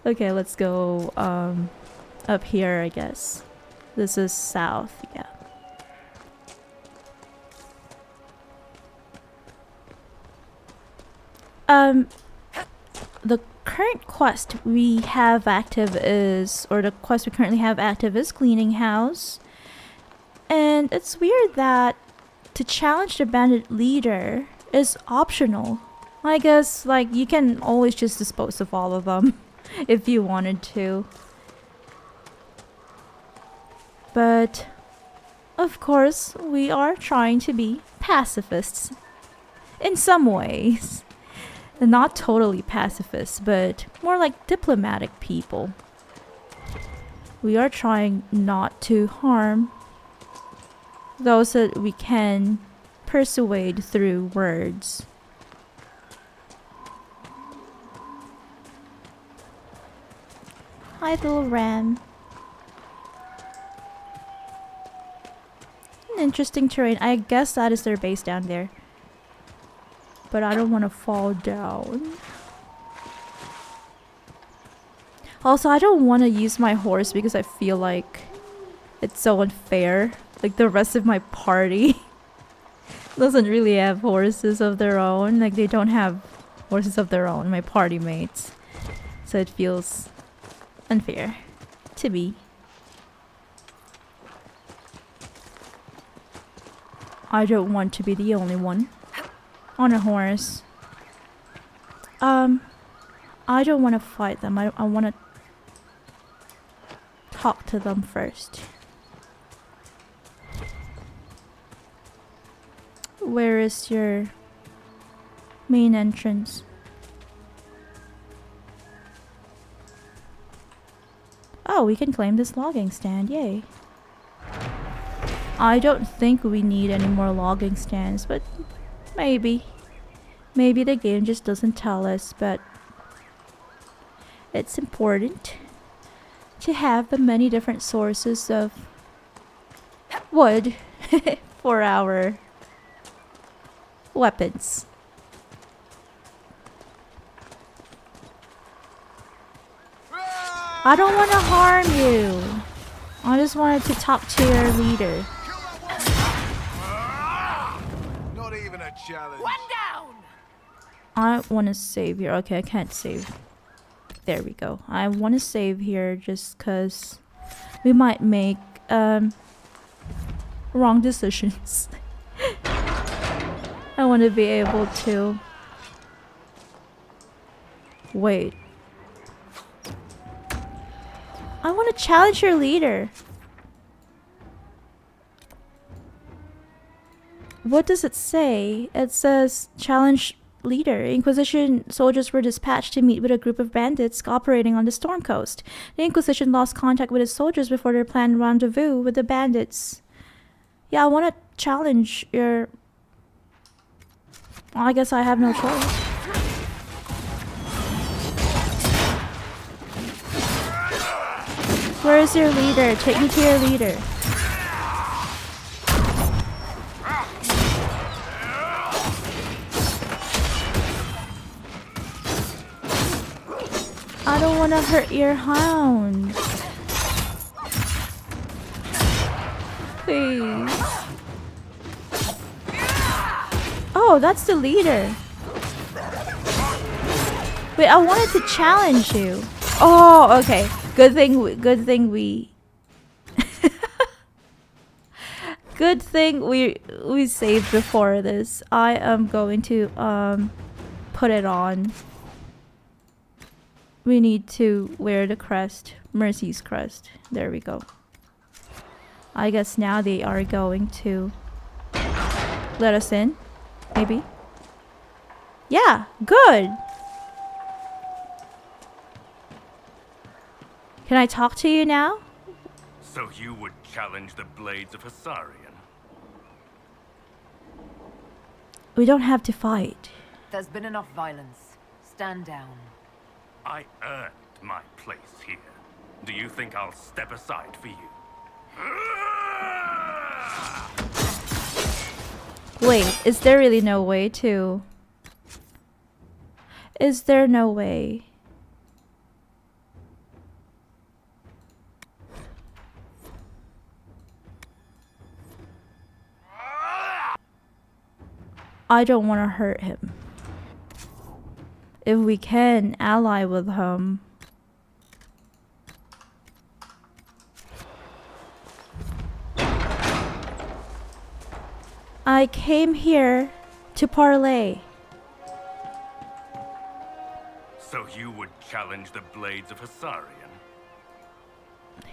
[SPEAKER 1] Okay, let's go up here, I guess. This is south, yeah. The current quest we have active is, or the quest we currently have active is Cleaning House. And it's weird that to challenge the bandit leader is optional. I guess, like, you can always just dispose of all of them if you wanted to. But, of course, we are trying to be pacifists. In some ways. Not totally pacifists, but more like diplomatic people. We are trying not to harm those that we can persuade through words. Hi, little ram. An interesting terrain. I guess that is their base down there. But I don't want to fall down. Also, I don't want to use my horse because I feel like it's so unfair. Like, the rest of my party doesn't really have horses of their own. Like, they don't have horses of their own, my party mates. So it feels unfair to me. I don't want to be the only one on a horse. I don't want to fight them. I want to talk to them first. Where is your main entrance? Oh, we can claim this logging stand. Yay. I don't think we need any more logging stands, but maybe. Maybe the game just doesn't tell us, but it's important to have the many different sources of wood for our weapons. I don't want to harm you. I just wanted to talk to your leader.
[SPEAKER 10] Not even a challenge.
[SPEAKER 9] One down!
[SPEAKER 1] I want to save here. Okay, I can't save. There we go. I want to save here just because we might make wrong decisions. I want to be able to wait. I want to challenge your leader. What does it say? It says challenge leader. Inquisition soldiers were dispatched to meet with a group of bandits operating on the Storm Coast. The Inquisition lost contact with its soldiers before their planned rendezvous with the bandits. Yeah, I want to challenge your... Well, I guess I have no choice. Where is your leader? Take me to your leader. I don't want to hurt your hound. Please. Oh, that's the leader. Wait, I wanted to challenge you. Oh, okay. Good thing we good thing we saved before this. I am going to put it on. We need to wear the crest, Mercy's crest. There we go. I guess now they are going to let us in, maybe. Yeah, good. Can I talk to you now?
[SPEAKER 11] So you would challenge the blades of Hissarian?
[SPEAKER 1] We don't have to fight.
[SPEAKER 7] There's been enough violence. Stand down.
[SPEAKER 11] I earned my place here. Do you think I'll step aside for you?
[SPEAKER 1] Wait, is there really no way to... Is there no way? I don't want to hurt him. If we can ally with him. I came here to parlay.
[SPEAKER 11] So you would challenge the blades of Hissarian?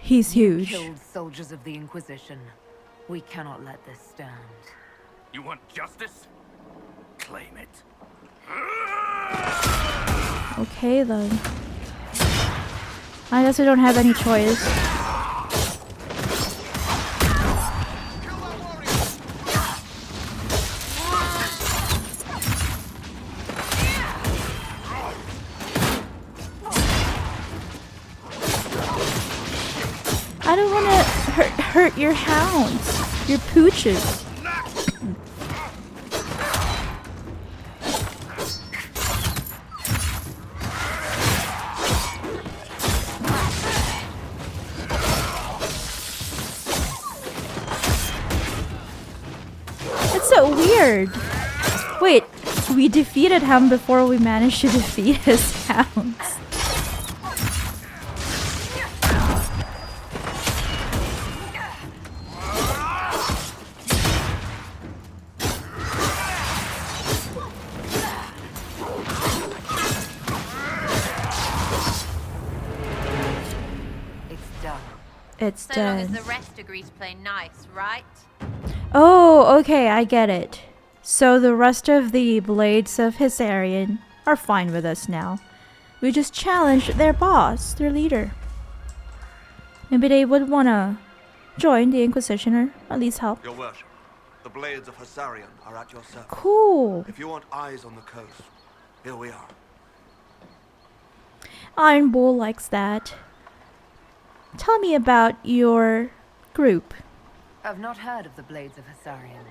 [SPEAKER 1] He's huge.
[SPEAKER 7] Killed soldiers of the Inquisition. We cannot let this stand.
[SPEAKER 11] You want justice? Claim it.
[SPEAKER 1] Okay then. I guess we don't have any choice. I don't want to hurt your hounds, your pooches. It's so weird. Wait, we defeated him before we managed to defeat his hounds. It's
[SPEAKER 9] So long as
[SPEAKER 1] done.
[SPEAKER 9] the rest agree to play nice, right?
[SPEAKER 1] Oh, okay, I get it. So the rest of the blades of Hissarian are fine with us now. We just challenged their boss, their leader. Maybe they would wanna join the Inquisition or at least help.
[SPEAKER 12] Your worship, the blades of Hissarian are at your service.
[SPEAKER 1] Cool.
[SPEAKER 12] If you want eyes on the coast, here we are.
[SPEAKER 1] Iron Bull likes that. Tell me about your group.
[SPEAKER 7] I've not heard of the blades of Hissarian.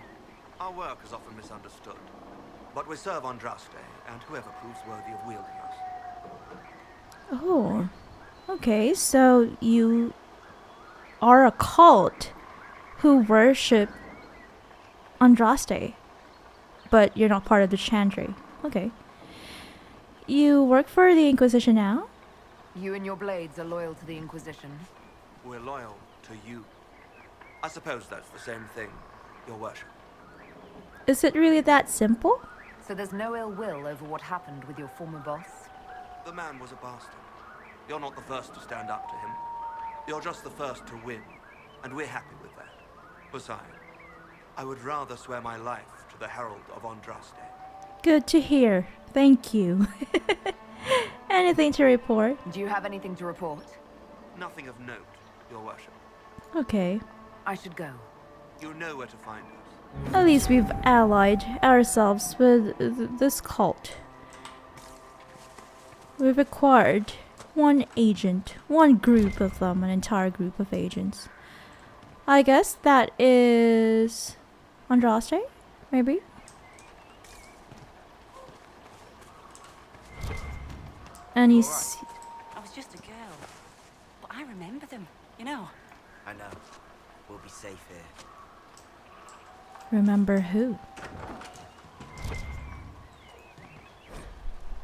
[SPEAKER 12] Our work is often misunderstood, but we serve Andraste and whoever proves worthy of wielding us.
[SPEAKER 1] Oh, okay, so you are a cult who worship Andraste, but you're not part of the Chandra. Okay. You work for the Inquisition now?
[SPEAKER 7] You and your blades are loyal to the Inquisition.
[SPEAKER 12] We're loyal to you. I suppose that's the same thing, your worship.
[SPEAKER 1] Is it really that simple?
[SPEAKER 7] So there's no ill will over what happened with your former boss?
[SPEAKER 12] The man was a bastard. You're not the first to stand up to him. You're just the first to win, and we're happy with that. Besides, I would rather swear my life to the Herald of Andraste.
[SPEAKER 1] Good to hear. Thank you. Anything to report?
[SPEAKER 7] Do you have anything to report?
[SPEAKER 12] Nothing of note, your worship.
[SPEAKER 1] Okay.
[SPEAKER 7] I should go.
[SPEAKER 12] You know where to find us.
[SPEAKER 1] At least we've allied ourselves with this cult. We've acquired one agent, one group of them, an entire group of agents. I guess that is Andraste, maybe? And he's...
[SPEAKER 9] I was
[SPEAKER 13] I remember them, you know.
[SPEAKER 14] I know. We'll be safe here.
[SPEAKER 1] Remember who?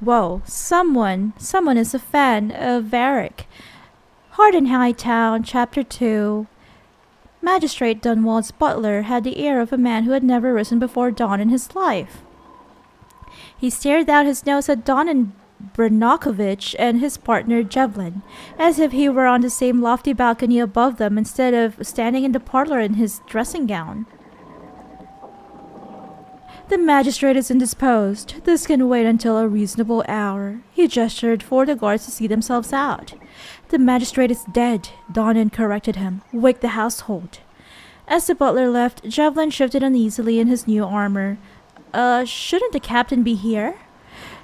[SPEAKER 1] Whoa, someone is a fan of Varric. Hard in Hightown, Chapter 2. Magistrate Dunwald's butler had the air of a man who had never risen before dawn in his life. He stared out his nose at Don Brnokovich and his partner Jevlin, as if he were on the same lofty balcony above them instead of standing in the parlor in his dressing gown. The magistrate is indisposed. This can wait until a reasonable hour. He gestured for the guards to see themselves out. The magistrate is dead, Donan corrected him. Wake the household. As the butler left, Jevlin shifted uneasily in his new armor. Shouldn't the captain be here?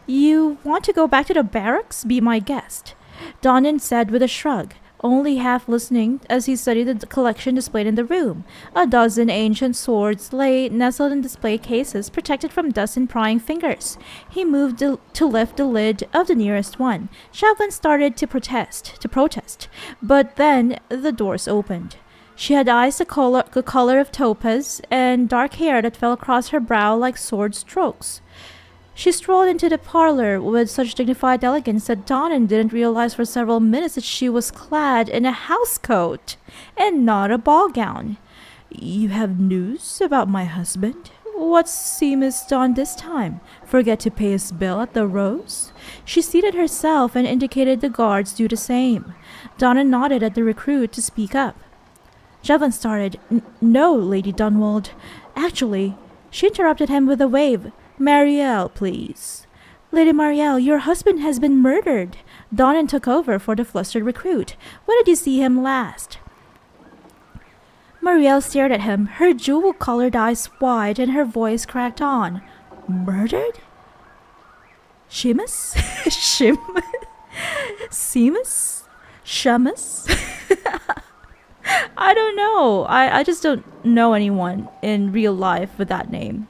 [SPEAKER 1] You want to go back to the barracks? Be my guest. Donan said with a shrug, only half listening as he studied the collection displayed in the room. A dozen ancient swords lay nestled in display cases, protected from dust and prying fingers. He moved to lift the lid of the nearest one. Jevlin started to protest, but then the doors opened. She had eyes the color of topaz and dark hair that fell across her brow like sword strokes. She strolled into the parlor with such dignified elegance that Donan didn't realize for several minutes that she was clad in a housecoat and not a ball gown. You have news about my husband? What's Seamus done this time? Forget to pay his bill at the Rose? She seated herself and indicated the guards do the same. Donan nodded at the recruit to speak up. Jevlin started. No, Lady Dunwald. Actually, she interrupted him with a wave. Marielle, please. Lady Marielle, your husband has been murdered. Donan took over for the flustered recruit. When did you see him last? Marielle stared at him, her jewel-colored eyes wide and her voice cracked on. Murdered? Seamus? Seamus? I don't know. I just don't know anyone in real life with that name.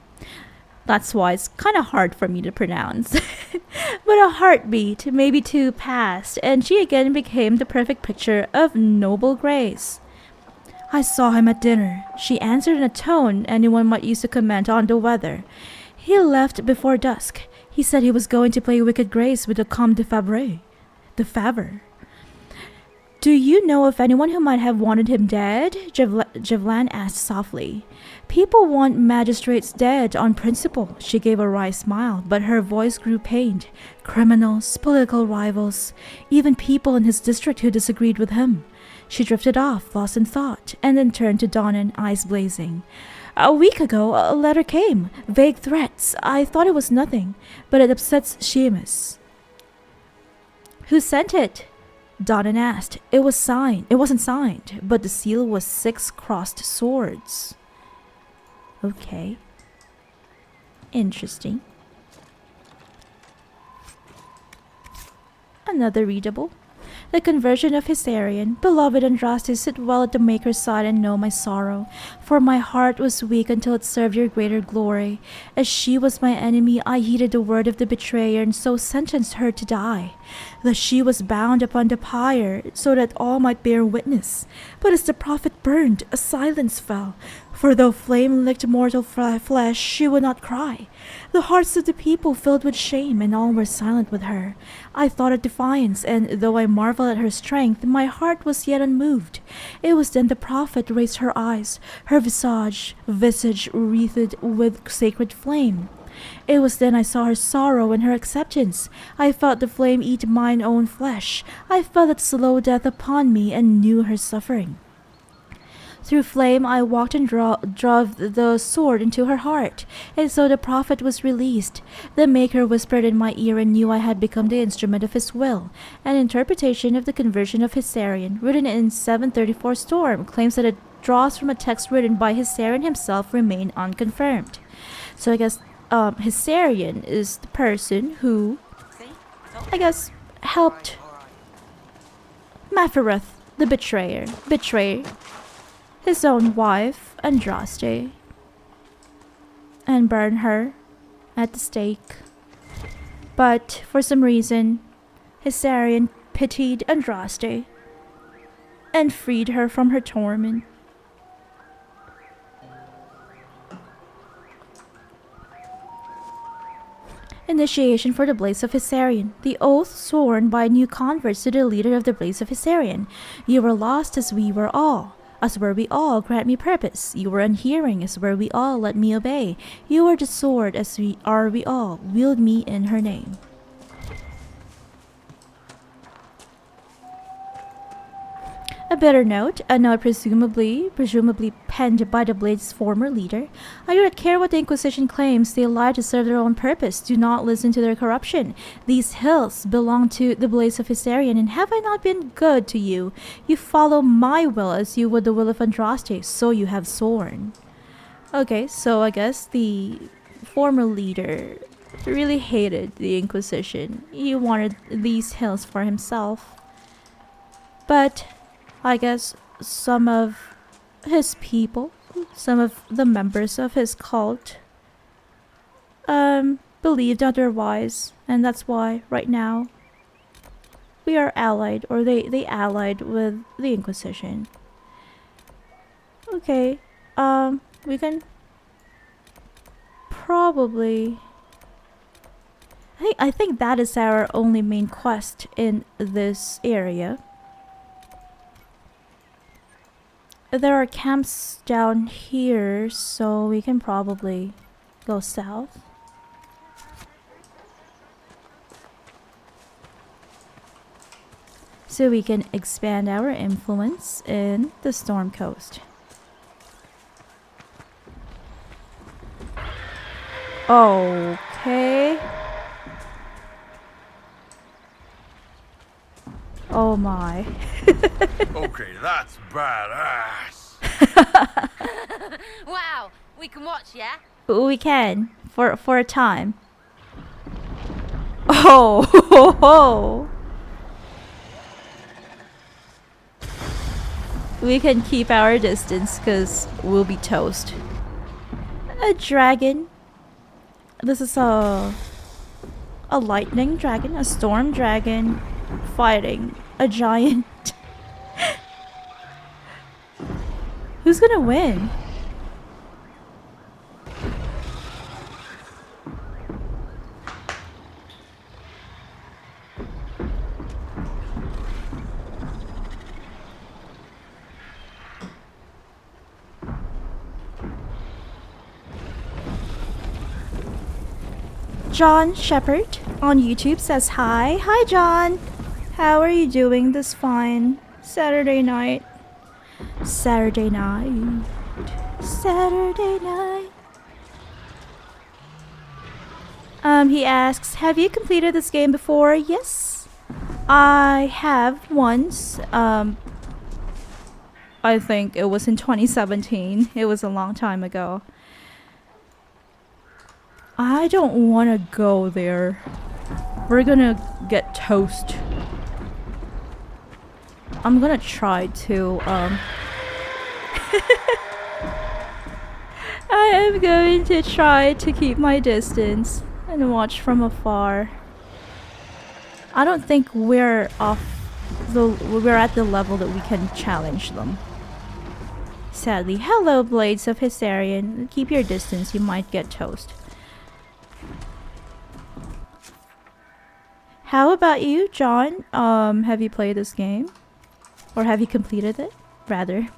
[SPEAKER 1] That's why it's kind of hard for me to pronounce. But a heartbeat, maybe two passed, and she again became the perfect picture of noble grace. I saw him at dinner, she answered in a tone anyone might use to comment on the weather. He left before dusk. He said he was going to play Wicked Grace with the Comte de Favre. Do you know of anyone who might have wanted him dead? Jevlan asked softly. People want magistrates dead on principle. She gave a wry smile, but her voice grew pained. Criminals, political rivals, even people in his district who disagreed with him. She drifted off, lost in thought, and then turned to Donan, eyes blazing. A week ago, a letter came. Vague threats. I thought it was nothing, but it upsets Seamus. Who sent it? Donan asked. It wasn't signed, but the seal was 6 crossed swords. Okay. Interesting. Another readable. The conversion of Hysarian, beloved Andraste, sit well at the Maker's side and know my sorrow. For my heart was weak until it served your greater glory. As she was my enemy, I heeded the word of the betrayer and so sentenced her to die. Thus she was bound upon the pyre, so that all might bear witness. But as the prophet burned, a silence fell. For though flame licked mortal flesh, she would not cry. The hearts of the people filled with shame, and all were silent with her. I thought of defiance, and though I marveled at her strength, my heart was yet unmoved. It was then the prophet raised her eyes, her visage wreathed with sacred flame. It was then I saw her sorrow and her acceptance. I felt the flame eat mine own flesh. I felt its slow death upon me and knew her suffering. Through flame I walked and drove the sword into her heart, and so the prophet was released. The Maker whispered in my ear and knew I had become the instrument of his will. An interpretation of the conversion of Hysarian, written in 734 Storm, claims that it draws from a text written by Hysarian himself remain unconfirmed. So I guess Hysarian is the person who, I guess, helped Maphareth, the betrayer, betray his own wife, Andraste, and burn her at the stake. But for some reason, Hysarian pitied Andraste and freed her from her torment. Initiation for the Blaze of Hissarion. The oath sworn by new converts to the leader of the Blaze of Hissarion. You were lost as we were all. As were we all, grant me purpose. You were unhearing, as were we all, let me obey. You are the sword, as we are we all, wield me in her name. A bitter note, a note presumably penned by the Blade's former leader. I do not care what the Inquisition claims, they lie to serve their own purpose. Do not listen to their corruption. These hills belong to the Blaze of Hissarion, and have I not been good to you? You follow my will as you would the will of Andraste, so you have sworn. Okay, so I guess the former leader really hated the Inquisition. He wanted these hills for himself. But I guess some of his people, some of the members of his cult, believed otherwise, and that's why right now we are allied, or they allied with the Inquisition. Okay, we can probably I think that is our only main quest in this area. There are camps down here, so we can probably go south. So we can expand our influence in the Storm Coast. Okay. Oh my.
[SPEAKER 10] Okay, that's badass.
[SPEAKER 9] Wow, we can watch, yeah?
[SPEAKER 1] We can, for a time. Oh, ho, ho. We can keep our distance because we'll be toast. A dragon. This is a lightning dragon, a storm dragon fighting a giant. Who's gonna win? John Shepherd on YouTube says hi. Hi, John. How are you doing this fine Saturday night? Saturday night. Saturday night. He asks, have you completed this game before? Yes, I have once. I think it was in 2017. It was a long time ago. I don't want to go there. We're gonna get toast. I'm gonna try to, I am going to try to keep my distance and watch from afar. I don't think we're at the level that we can challenge them. Sadly. Hello, Blades of Hissarion. Keep your distance, you might get toast. How about you, John? Have you played this game? Or have you completed it, rather?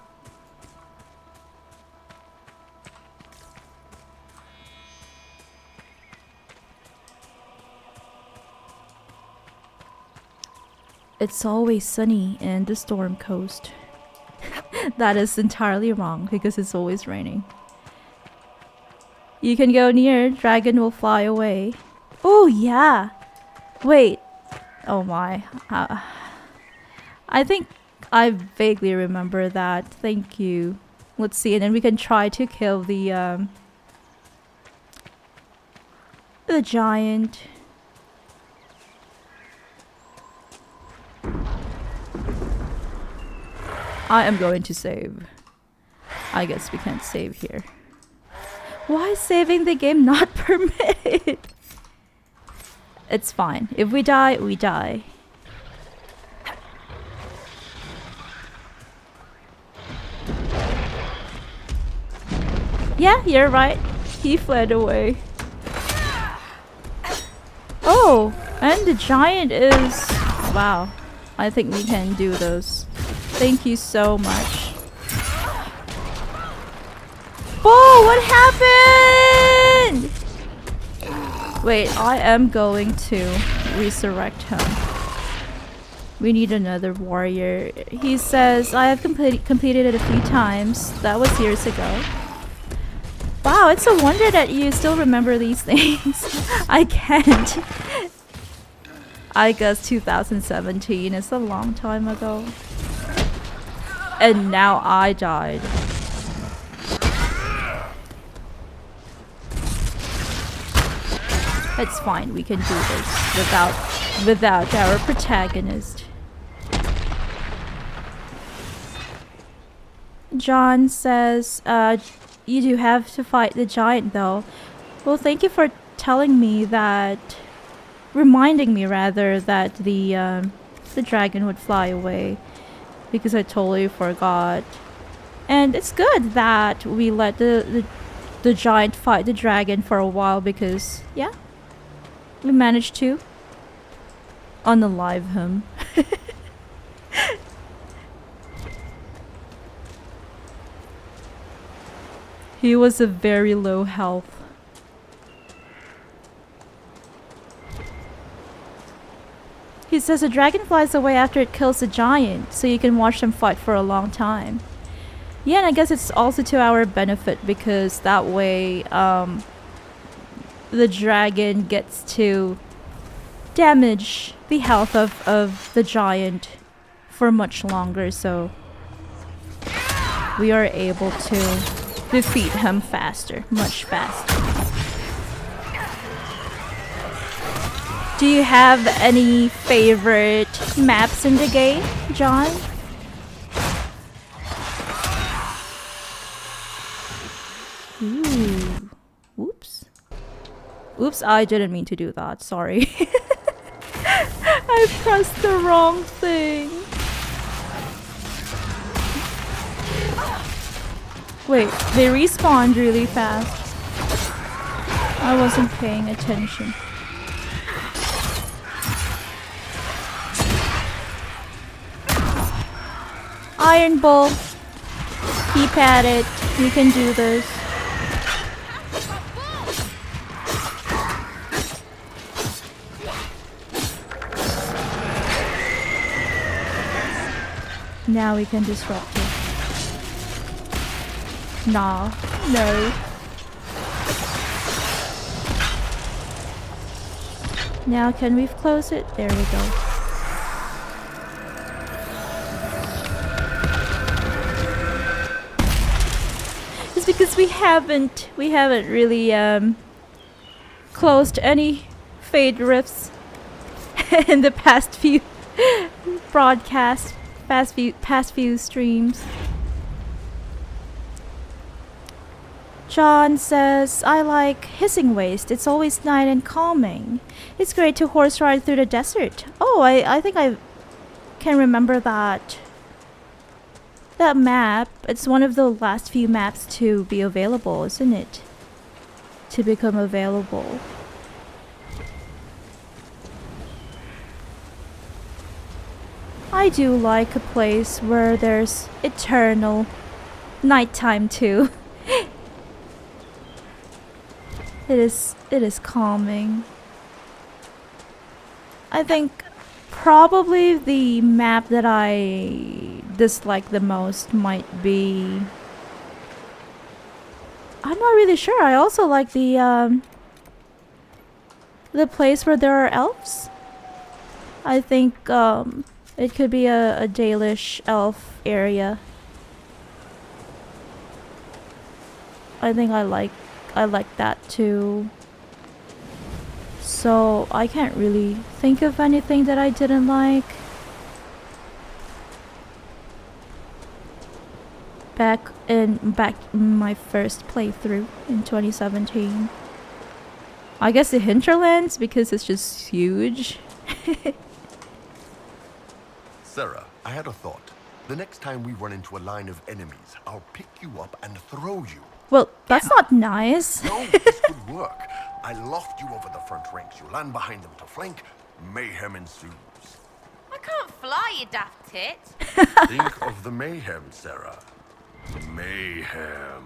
[SPEAKER 1] It's always sunny in the Storm Coast. That is entirely wrong, because it's always raining. You can go near, dragon will fly away. Oh, yeah! Wait. Oh my. I think I vaguely remember that. Thank you. Let's see, and then we can try to kill the giant. I am going to save. I guess we can't save here. Why is saving the game not permitted? It's fine. If we die, we die. Yeah, you're right. He fled away. Oh, and the giant is... Wow. I think we can do those. Thank you so much. Whoa, what happened? Wait, I am going to resurrect him. We need another warrior. He says, I have completed it a few times. That was years ago. Wow, it's a wonder that you still remember these things. I can't. I guess 2017 is a long time ago. And now I died. It's fine, we can do this without our protagonist. John says, you do have to fight the giant though. Well, thank you for telling me that, reminding me rather, that the dragon would fly away, because I totally forgot. And it's good that we let the giant fight the dragon for a while, because yeah, we managed to unalive him. He was a very low health. He says a dragon flies away after it kills a giant, so you can watch them fight for a long time. Yeah, and I guess it's also to our benefit, because that way the dragon gets to damage the health of the giant for much longer, so we are able to defeat him faster, much faster. Do you have any favorite maps in the game, John? Ooh. Oops. Oops, I didn't mean to do that, sorry. I pressed the wrong thing. Wait, they respawned really fast. I wasn't paying attention. Iron Bull. Keep at it. You can do this. Now we can disrupt it. Nah, no. Now can we close it? There we go. It's because we haven't really closed any Fade Rifts in the past few broadcasts, past few streams. John says, I like Hissing Waste. It's always nice and calming. It's great to horse ride through the desert. Oh, I think I can remember that map. It's one of the last few maps to be available, isn't it? To become available. I do like a place where there's eternal nighttime too. It is calming. I think probably the map that I dislike the most might be... I'm not really sure. I also like the place where there are elves. I think it could be a Dalish elf area. I think I like that too. So I can't really think of anything that I didn't like. Back in my first playthrough in 2017. I guess the hinterlands, because it's just huge.
[SPEAKER 13] Sarah, I had a thought. The next time we run into a line of enemies, I'll pick you up and throw you.
[SPEAKER 1] Well, that's not nice.
[SPEAKER 10] No, this could work. I loft you over the front ranks. You land behind them to flank. Mayhem ensues.
[SPEAKER 9] I can't fly, you daft tit.
[SPEAKER 6] Think of the mayhem, Sarah. Mayhem.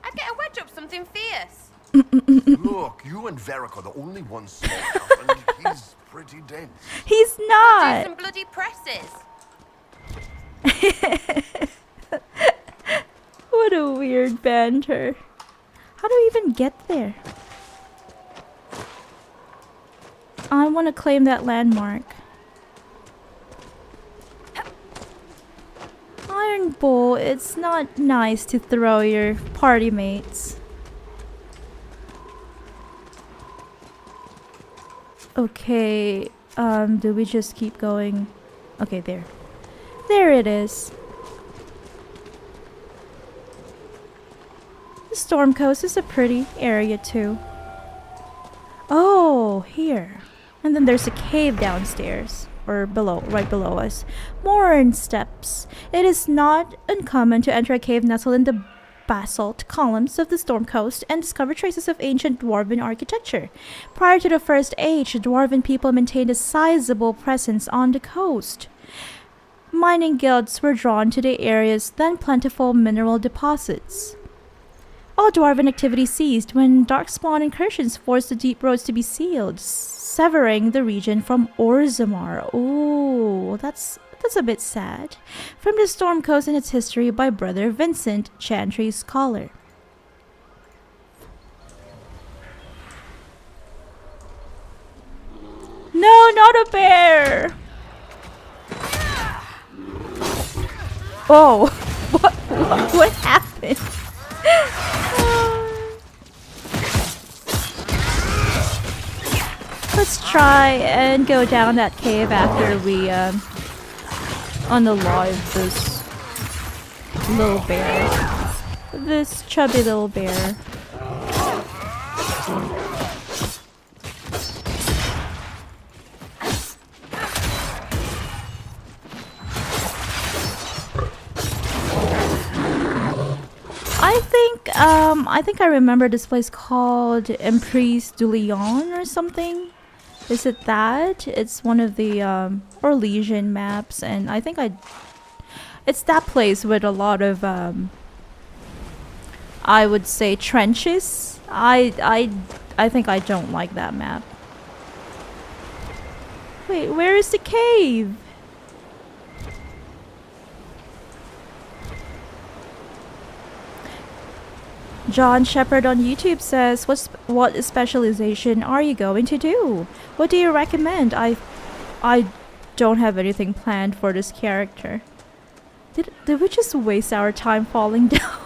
[SPEAKER 9] I'd get a wedge up something fierce.
[SPEAKER 10] Look, you and Varric are the only ones small enough, and he's pretty dense.
[SPEAKER 1] He's
[SPEAKER 9] Do
[SPEAKER 1] not.
[SPEAKER 9] some bloody presses.
[SPEAKER 1] What a weird banter. How do we even get there? I want to claim that landmark. Iron Bull, it's not nice to throw your party mates. Okay, do we just keep going? Okay, there. There it is. The Storm Coast is a pretty area too. Oh, here. And then there's a cave downstairs. Or below, right below us. More steps. It is not uncommon to enter a cave nestled in the basalt columns of the Storm Coast and discover traces of ancient dwarven architecture. Prior to the First Age, the dwarven people maintained a sizable presence on the coast. Mining guilds were drawn to the area's then plentiful mineral deposits. All dwarven activity ceased when darkspawn incursions forced the deep roads to be sealed, severing the region from Orzammar. Oh, that's a bit sad. From the Storm Coast and its history by Brother Vincent, Chantry scholar. No, not a bear! Oh, what happened? Let's try and go down that cave after we unalive this little bear. This chubby little bear. I think I remember this place called Emprise du Lion or something. Is it that? It's one of the Orlesian maps, and I think it's that place with a lot of I would say trenches. I think I don't like that map. Wait, where is the cave? John Shepherd on YouTube says, what specialization are you going to do? What do you recommend? I don't have anything planned for this character. Did we just waste our time falling down?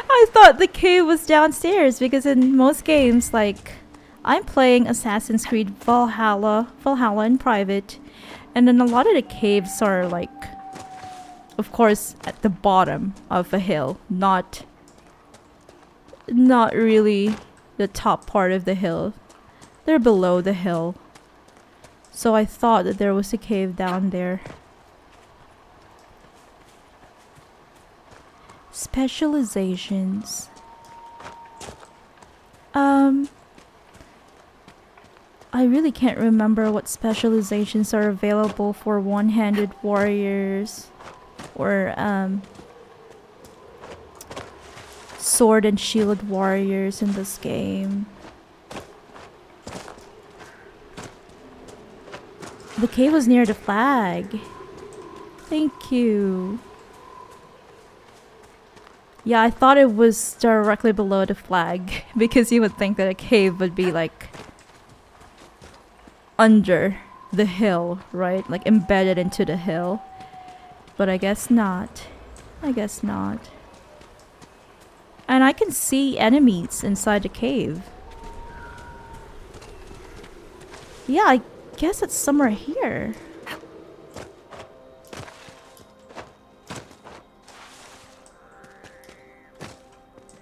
[SPEAKER 1] I thought the cave was downstairs because in most games, like, I'm playing Assassin's Creed Valhalla in private, and then a lot of the caves are like, of course, at the bottom of a hill, not really the top part of the hill. They're below the hill. So I thought that there was a cave down there. Specializations. I really can't remember what specializations are available for one-handed warriors or sword and shield warriors in this game. The cave was near the flag. Thank you. Yeah, I thought it was directly below the flag because you would think that a cave would be like under the hill, right? Like embedded into the hill. But I guess not. I guess not. And I can see enemies inside the cave. Yeah, I guess it's somewhere here.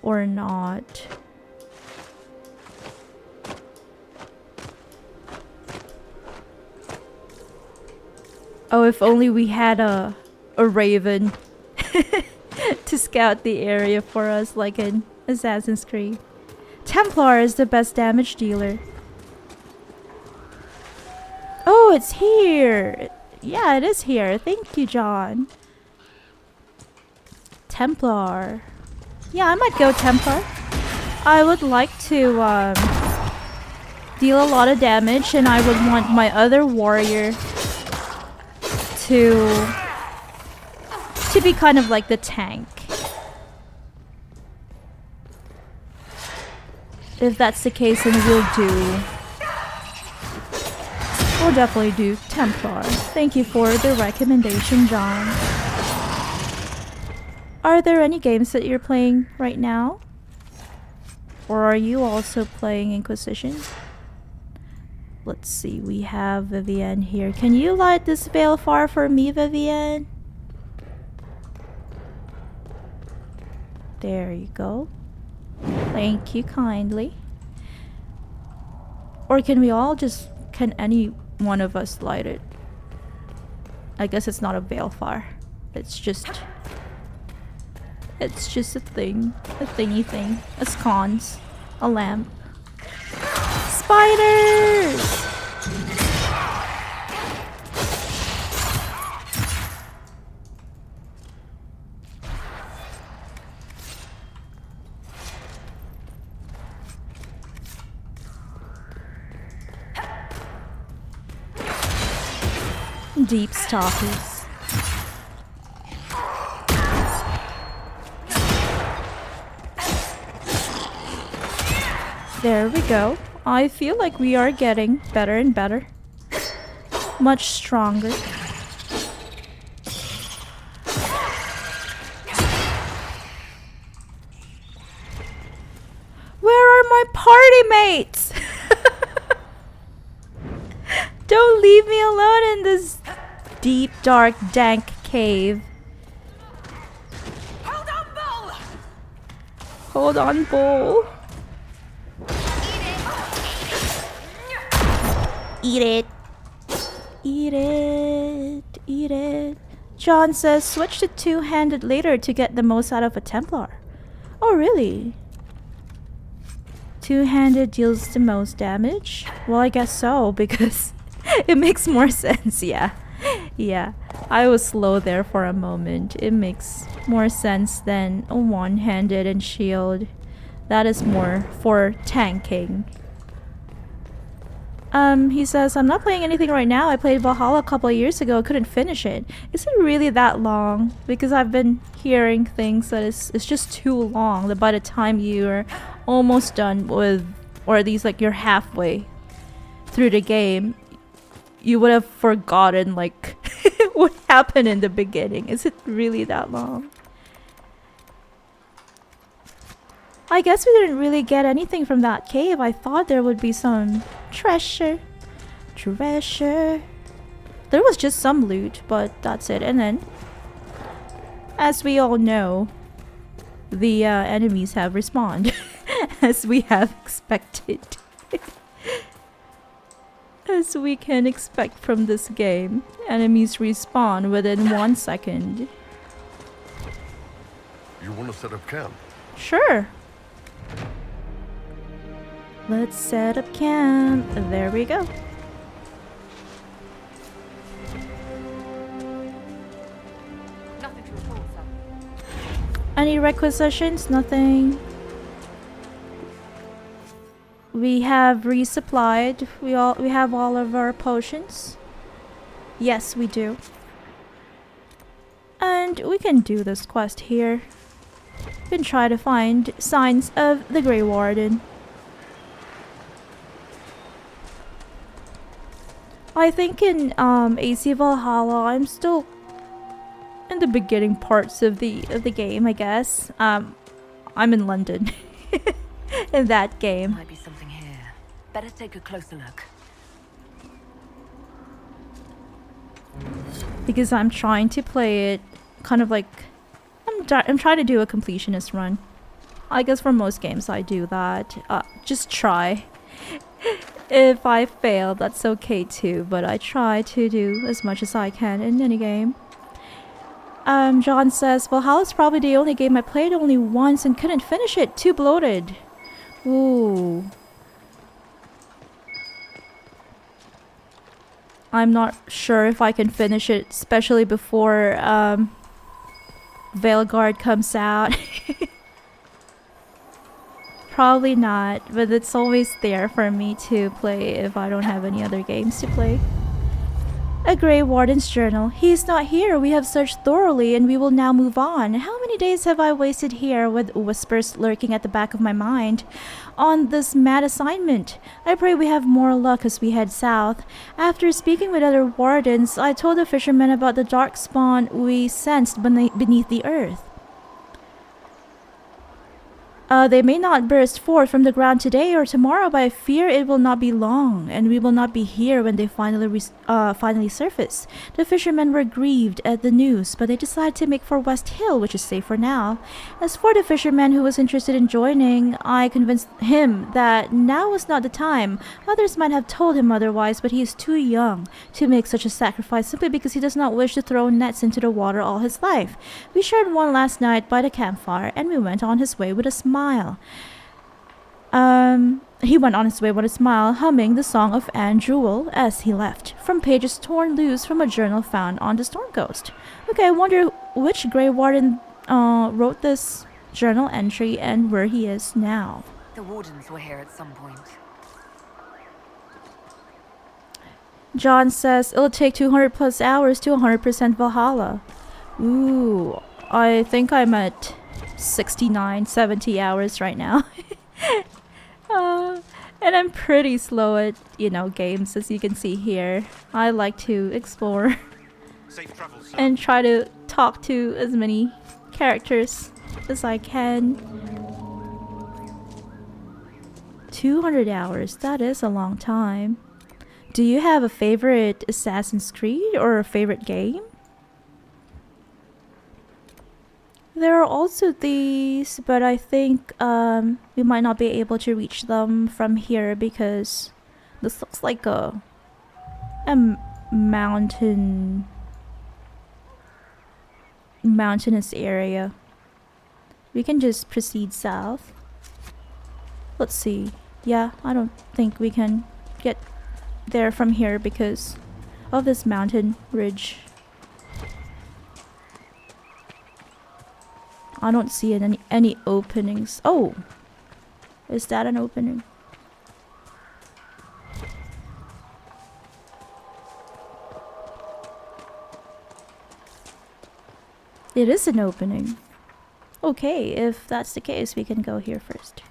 [SPEAKER 1] Or not. Oh, if only we had a raven to scout the area for us like in Assassin's Creed. Templar is the best damage dealer. Oh, it's here! Yeah, it is here. Thank you, John. Templar. Yeah, I might go Templar. I would like to deal a lot of damage, and I would want my other warrior to be kind of like the tank. If that's the case, then we'll definitely do Templar. Thank you for the recommendation, John. Are there any games that you're playing right now? Or are you also playing Inquisition? Let's see, we have Vivienne here. Can you light this veil far for me, Vivienne? There you go. Thank you kindly. Or can any one of us light it? I guess it's not a balefire. It's just a thing. A thingy thing. A sconce. A lamp. Spiders! Deep stalkers. There we go. I feel like we are getting better and better. Much stronger. Where are my party mates? Don't leave me alone in this deep, dark, dank cave.
[SPEAKER 2] Hold on, Bull!
[SPEAKER 1] Hold on, Bull. Eat it. Eat it. Eat it. John says switch to two-handed later to get the most out of a Templar. Oh, really? Two-handed deals the most damage? Well, I guess so, because it makes more sense, yeah. Yeah, I was slow there for a moment. It makes more sense than a one-handed and shield. That is more for tanking. He says, I'm not playing anything right now. I played Valhalla a couple of years ago. Couldn't finish it. Is it really that long? Because I've been hearing things that it's just too long. That by the time you're almost done with, or at least like you're halfway through the game, you would have forgotten like what happened in the beginning. Is it really that long? I guess we didn't really get anything from that cave. I thought there would be some treasure. Treasure. There was just some loot, but that's it. And then, as we all know, the enemies have respawned. As we have expected. As we can expect from this game. Enemies respawn within 1 second.
[SPEAKER 6] You want to set up camp?
[SPEAKER 1] Sure. Let's set up camp. There we go.
[SPEAKER 5] Nothing to report, sir.
[SPEAKER 1] Any requisitions? Nothing. We have resupplied. We have all of our potions. Yes, we do. And we can do this quest here. We can try to find signs of the Grey Warden. I think in AC Valhalla, I'm still in the beginning parts of the game, I guess. I'm in London in that game.
[SPEAKER 8] Might be something here. Better take a closer look.
[SPEAKER 1] Because I'm trying to play it kind of like I'm trying to do a completionist run. I guess for most games I do that. Just try. If I fail, that's okay too, but I try to do as much as I can in any game. John says, Valhalla's probably the only game I played only once and couldn't finish it. Too bloated. Ooh. I'm not sure if I can finish it, especially before Veilguard comes out. Probably not, but it's always there for me to play if I don't have any other games to play. A Grey Warden's journal. He's not here. We have searched thoroughly and we will now move on. How many days have I wasted here with whispers lurking at the back of my mind on this mad assignment? I pray we have more luck as we head south. After speaking with other wardens, I told the fishermen about the dark spawn we sensed beneath the earth. They may not burst forth from the ground today or tomorrow, but I fear it will not be long, and we will not be here when they finally surface. The fishermen were grieved at the news, but they decided to make for West Hill, which is safe for now. As for the fisherman who was interested in joining, I convinced him that now was not the time. Others might have told him otherwise, but he is too young to make such a sacrifice simply because he does not wish to throw nets into the water all his life. We shared one last night by the campfire, and we went on his way with a smile. He went on his way with a smile, humming the song of Anne Jewel as he left, from pages torn loose from a journal found on the Storm Coast. Okay, I wonder which Grey Warden wrote this journal entry and where he is now.
[SPEAKER 4] The Wardens were here at some point.
[SPEAKER 1] John says it'll take 200 plus hours to 100% Valhalla. Ooh, I think I'm at 69, 70 hours right now. And I'm pretty slow at, games, as you can see here. I like to explore and try to talk to as many characters as I can. 200 hours, that is a long time. Do you have a favorite Assassin's Creed or a favorite game? There are also these, but I think we might not be able to reach them from here because this looks like a mountainous area. We can just proceed south. Let's see. Yeah, I don't think we can get there from here because of this mountain ridge. I don't see any openings. Oh! Is that an opening? It is an opening. Okay, if that's the case, we can go here first.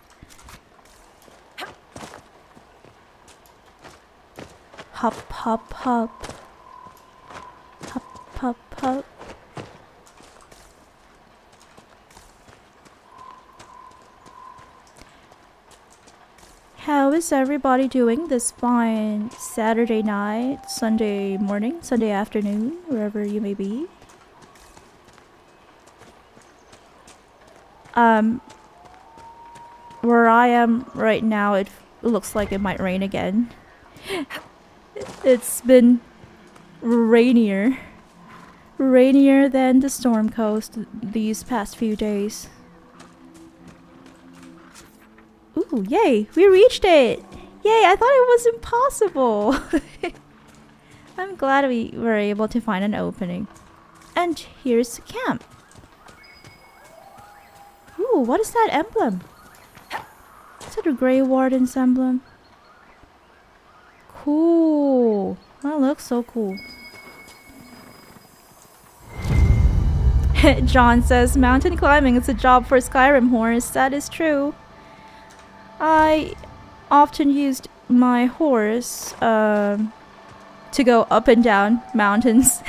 [SPEAKER 1] Hop, hop, hop. Hop, hop, hop. How is everybody doing this fine Saturday night, Sunday morning, Sunday afternoon, wherever you may be? Where I am right now, it looks like it might rain again. It's been rainier than the Storm Coast these past few days. Ooh, yay! We reached it! Yay, I thought it was impossible! I'm glad we were able to find an opening. And here's the camp. Ooh, what is that emblem? Is that a Grey Warden's emblem? Cool! That looks so cool. John says, mountain climbing is a job for Skyrim horse. That is true. I often used my horse to go up and down mountains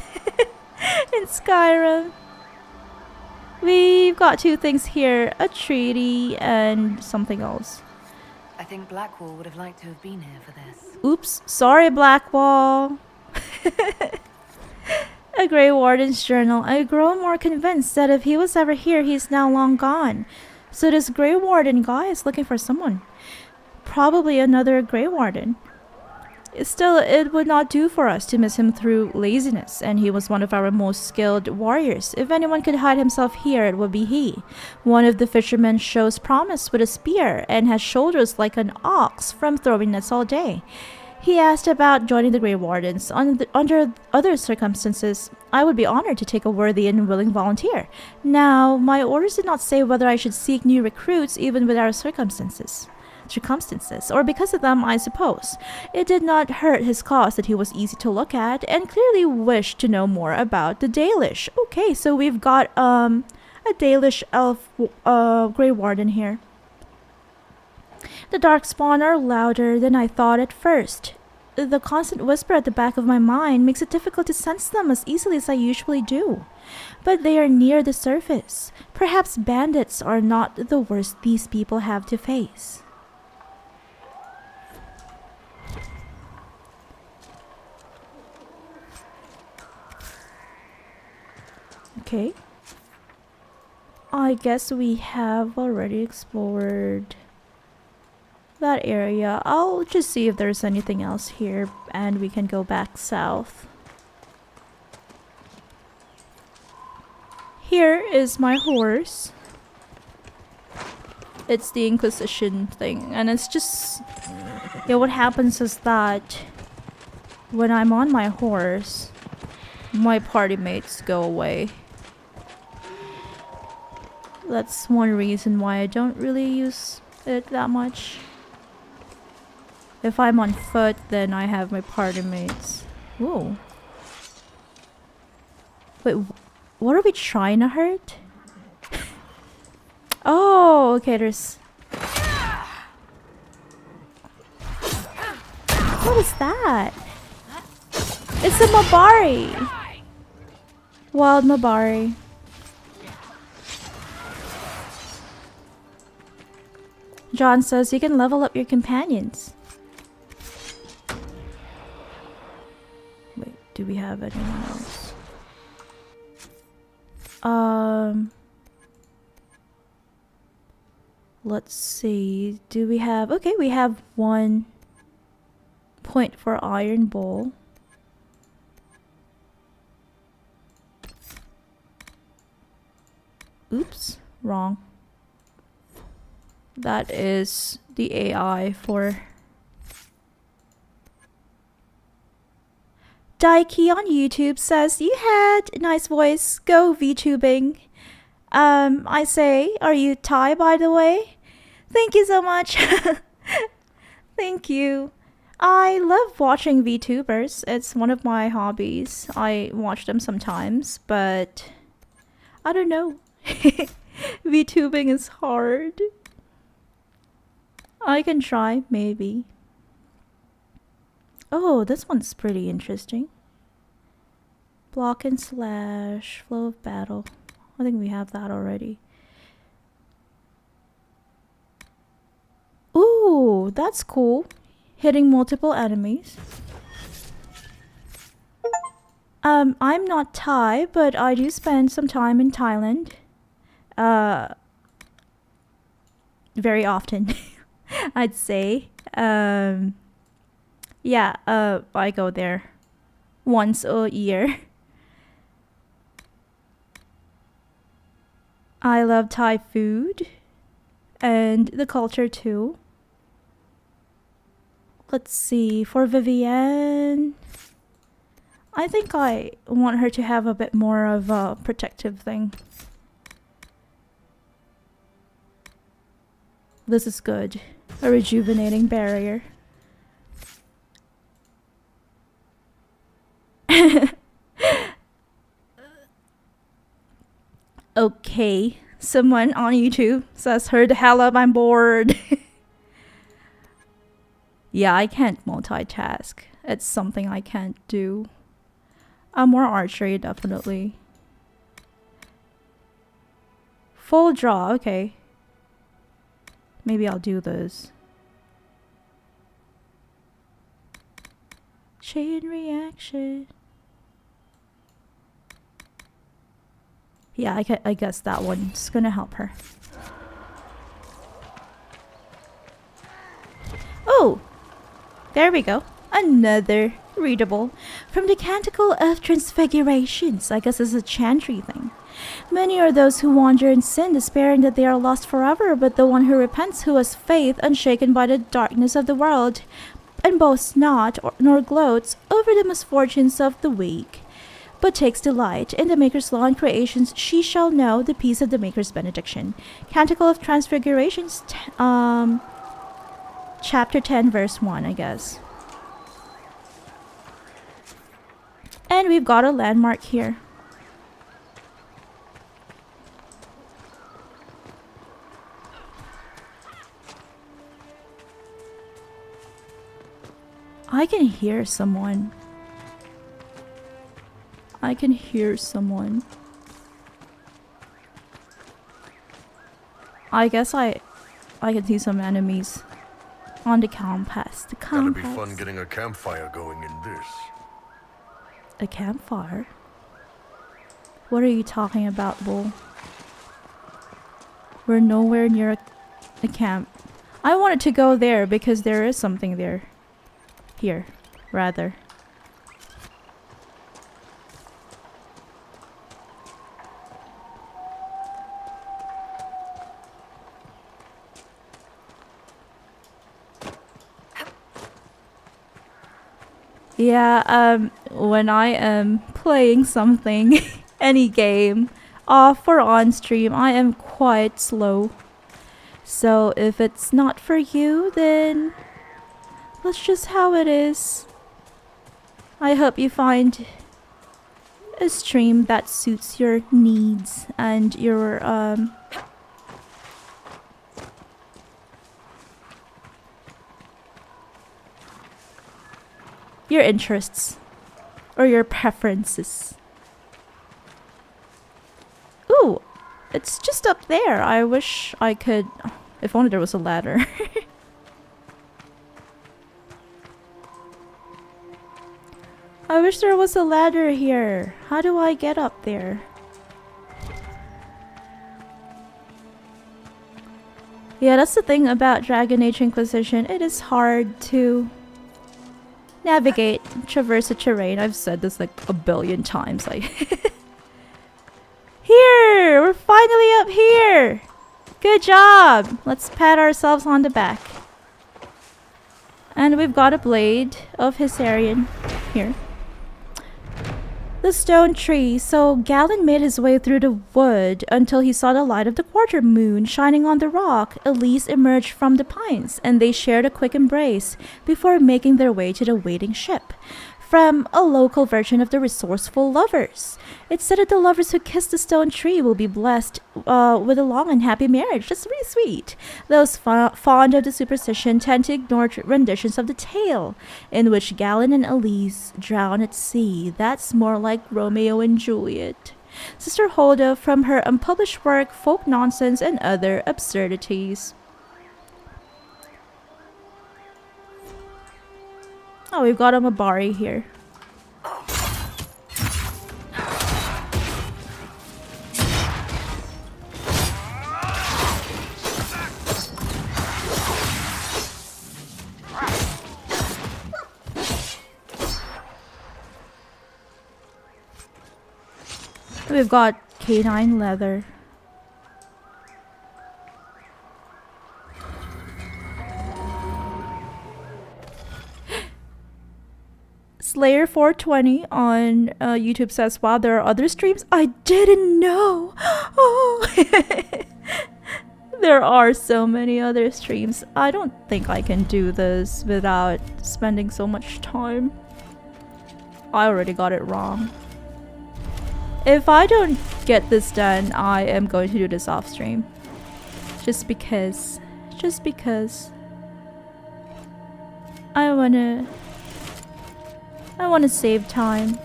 [SPEAKER 1] in Skyrim. We've got two things here, a treaty and something else.
[SPEAKER 4] I think Blackwall would have liked to have been here for this.
[SPEAKER 1] Oops, sorry Blackwall. A Grey Warden's journal. I grow more convinced that if he was ever here, he's now long gone. So this Grey Warden guy is looking for someone. Probably another Grey Warden. Still, it would not do for us to miss him through laziness, and he was one of our most skilled warriors. If anyone could hide himself here, it would be he. One of the fishermen shows promise with a spear and has shoulders like an ox from throwing nets all day. He asked about joining the Grey Wardens. Under other circumstances, I would be honored to take a worthy and willing volunteer. Now, my orders did not say whether I should seek new recruits even with our circumstances, or because of them, I suppose. It did not hurt his cause that he was easy to look at, and clearly wished to know more about the Dalish. Okay, so we've got a Dalish elf Grey Warden here. The darkspawn are louder than I thought at first. The constant whisper at the back of my mind makes it difficult to sense them as easily as I usually do. But they are near the surface. Perhaps bandits are not the worst these people have to face. Okay. I guess we have already explored that area. I'll just see if there's anything else here and we can go back south. Here is my horse. It's the Inquisition thing, and it's just, yeah, what happens is that when I'm on my horse, my party mates go away. That's one reason why I don't really use it that much. If I'm on foot, then I have my party mates. Whoa. Wait, what are we trying to hurt? Oh, okay, there's... What is that? It's a Mabari! Wild Mabari. John says you can level up your companions. Wait, do we have anyone else? Let's see. Do we have... Okay, we have 1 point for Iron Bowl. Oops, wrong. That is the AI for... Daiki on YouTube says, you had a nice voice. Go VTubing. I say, are you Thai, by the way? Thank you so much. Thank you. I love watching VTubers. It's one of my hobbies. I watch them sometimes, but I don't know. VTubing is hard. I can try, maybe. Oh, this one's pretty interesting. Block and slash, flow of battle. I think we have that already. Ooh, that's cool. Hitting multiple enemies. I'm not Thai, but I do spend some time in Thailand. Very often, I'd say. Yeah, I go there once a year. I love Thai food and the culture too. Let's see, for Vivienne, I think I want her to have a bit more of a protective thing. This is good. A rejuvenating barrier. Okay, someone on YouTube says, hurry the hell up, I'm bored. Yeah, I can't multitask. It's something I can't do. More archery, definitely. Full draw, okay. Maybe I'll do this. Chain reaction. Yeah, I guess that one's gonna help her. Oh! There we go. another readable from the Canticle of Transfigurations. I guess it's a chantry thing. Many are those who wander in sin, despairing that they are lost forever, but the one who repents, who has faith unshaken by the darkness of the world, and boasts not, nor gloats over the misfortunes of the weak, but takes delight in the Maker's law and creations, she shall know the peace of the Maker's benediction. Canticle of Transfigurations, chapter 10, verse 1, I guess. And we've got a landmark here. I can hear someone. I can hear someone. I guess I can see some enemies on the compass. The compass.
[SPEAKER 6] Gotta be fun getting a campfire going in this.
[SPEAKER 1] A campfire? What are you talking about, Bull? We're nowhere near a camp. I wanted to go there because there is something there. Here, rather. Yeah, when I am playing something, any game, off or on stream, I am quite slow. So if it's not for you, then that's just how it is. I hope you find a stream that suits your needs and your interests or your preferences. Ooh, it's just up there. I wish I could, if only there was a ladder. I wish there was a ladder here. How do I get up there? Yeah, that's the thing about Dragon Age Inquisition. It is hard to navigate, traverse the terrain. I've said this like a billion times. Like, here! We're finally up here! Good job! Let's pat ourselves on the back. And we've got a blade of Hysarian here. The stone tree. So Galen made his way through the wood until he saw the light of the quarter moon shining on the rock. Elise emerged from the pines, and they shared a quick embrace before making their way to the waiting ship. From a local version of the Resourceful Lovers. It's said that the lovers who kiss the stone tree will be blessed with a long and happy marriage. That's really sweet. Those fond of the superstition tend to ignore renditions of the tale, in which Galen and Elise drown at sea. That's more like Romeo and Juliet. Sister Holda from her unpublished work, Folk Nonsense and Other Absurdities. Oh, we've got a Mabari here. We've got canine leather. Slayer 420 on YouTube says, wow, there are other streams? I didn't know! Oh. There are so many other streams. I don't think I can do this without spending so much time. I already got it wrong. If I don't get this done, I am going to do this off stream. Just because. Just because. I wanna save time.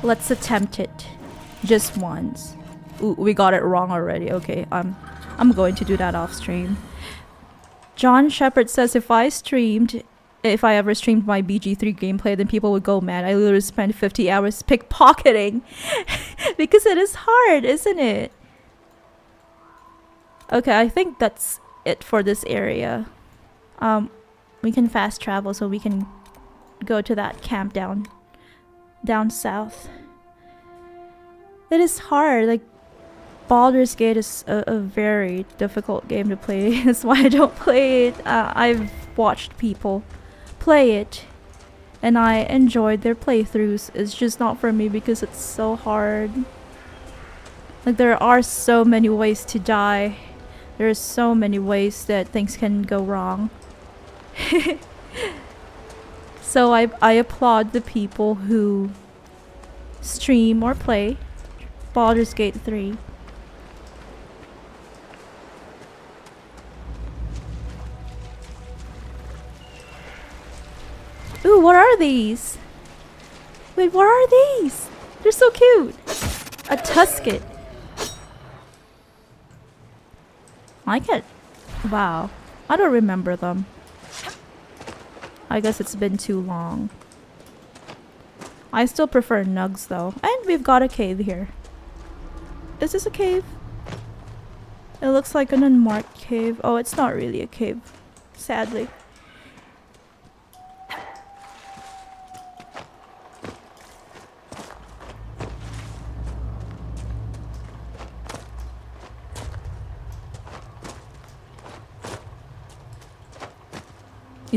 [SPEAKER 1] Let's attempt it. Just once. Ooh, we got it wrong already. Okay, I'm going to do that off stream. John Shepard says, if I streamed if I ever streamed my BG3 gameplay, then people would go mad. I literally spent 50 hours pickpocketing because it is hard, isn't it? Okay, I think that's it for this area. We can fast travel so we can go to that camp down south. It is hard. Like, Baldur's Gate is a very difficult game to play. That's why I don't play it. I've watched people play it and I enjoyed their playthroughs. It's just not for me because it's so hard. Like, there are so many ways to die. There's so many ways that things can go wrong. So I applaud the people who stream or play Baldur's Gate 3. Ooh, what are these? Wait, what are these? They're so cute. A Tusket. I can't. Wow. I don't remember them. I guess it's been too long. I still prefer nugs though. And we've got a cave here. Is this a cave? It looks like an unmarked cave. Oh, it's not really a cave. Sadly.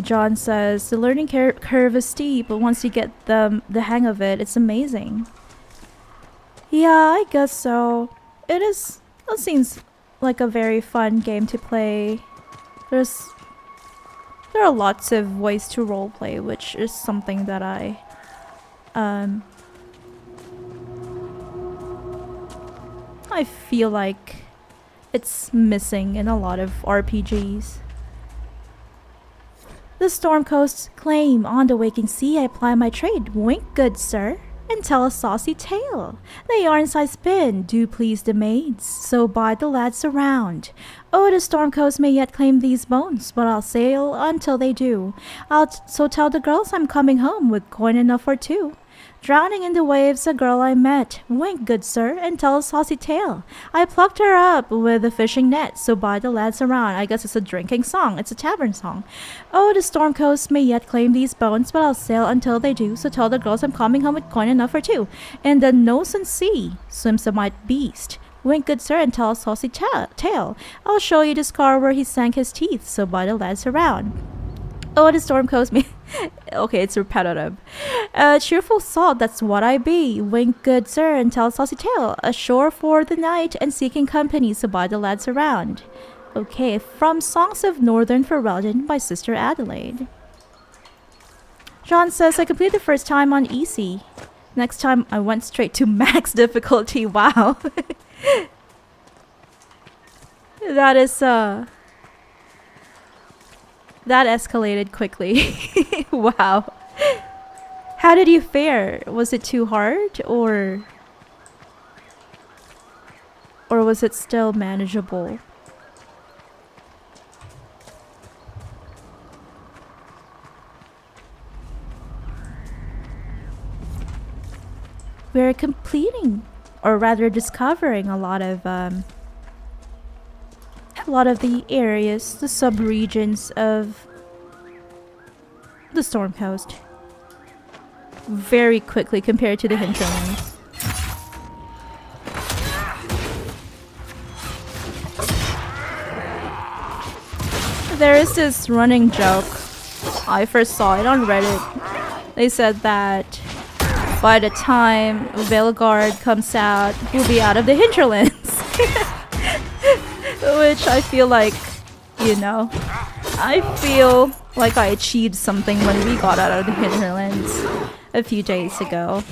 [SPEAKER 1] John says, the learning curve is steep, but once you get the hang of it, it's amazing. Yeah, I guess so. It seems like a very fun game to play. There are lots of ways to roleplay, which is something that I feel like it's missing in a lot of RPGs. The storm coast's claim on the waking sea, I ply my trade. Wink, good sir, and tell a saucy tale. The yarns I spin do please the maids, so bide the lads around. Oh, the storm coast may yet claim these bones, but I'll sail until they do. So tell the girls I'm coming home with coin enough for two. Drowning in the waves, a girl I met. Wink, good sir, and tell a saucy tale. I plucked her up with a fishing net, so bide the lads around. I guess it's a drinking song. It's a tavern song. Oh, the storm coast may yet claim these bones, but I'll sail until they do. So tell the girls I'm coming home with coin enough for two. In the Nosen Sea swims a might beast. Wink, good sir, and tell a saucy tale. I'll show you the scar where he sank his teeth, so bide the lads around. Oh, the storm coast me. Okay, it's repetitive. Cheerful salt, that's what I be. Wink, good sir, and tell a saucy tale. Ashore for the night and seeking company, so bide the lads around. Okay, from Songs of Northern Ferelden by Sister Adelaide. John says, I completed the first time on easy. Next time I went straight to max difficulty. Wow. That is, that escalated quickly. Wow. How did you fare? Was it too hard or was it still manageable? We're completing, or rather discovering a lot of the areas, the sub-regions of the Storm Coast very quickly compared to the hinterlands. There is this running joke. I first saw it on Reddit. They said that by the time Veilguard comes out, we'll be out of the hinterlands. Which I feel like, you know, I feel like I achieved something when we got out of the hinterlands a few days ago.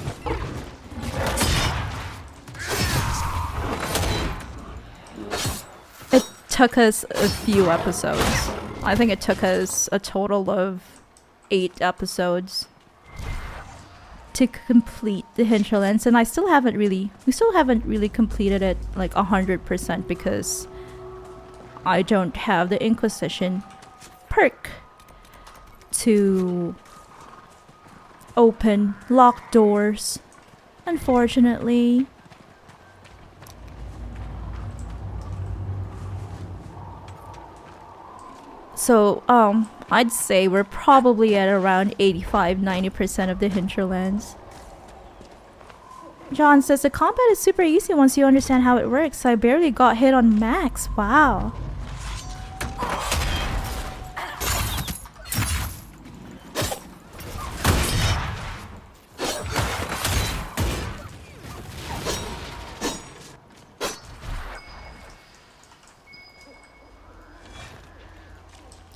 [SPEAKER 1] It took us a few episodes. I think it took us a total of 8 episodes to complete the hinterlands, and we still haven't really completed it like 100% because I don't have the Inquisition perk to open locked doors, unfortunately. So, I'd say we're probably at around 85-90% of the hinterlands. John says the combat is super easy once you understand how it works. I barely got hit on max. Wow.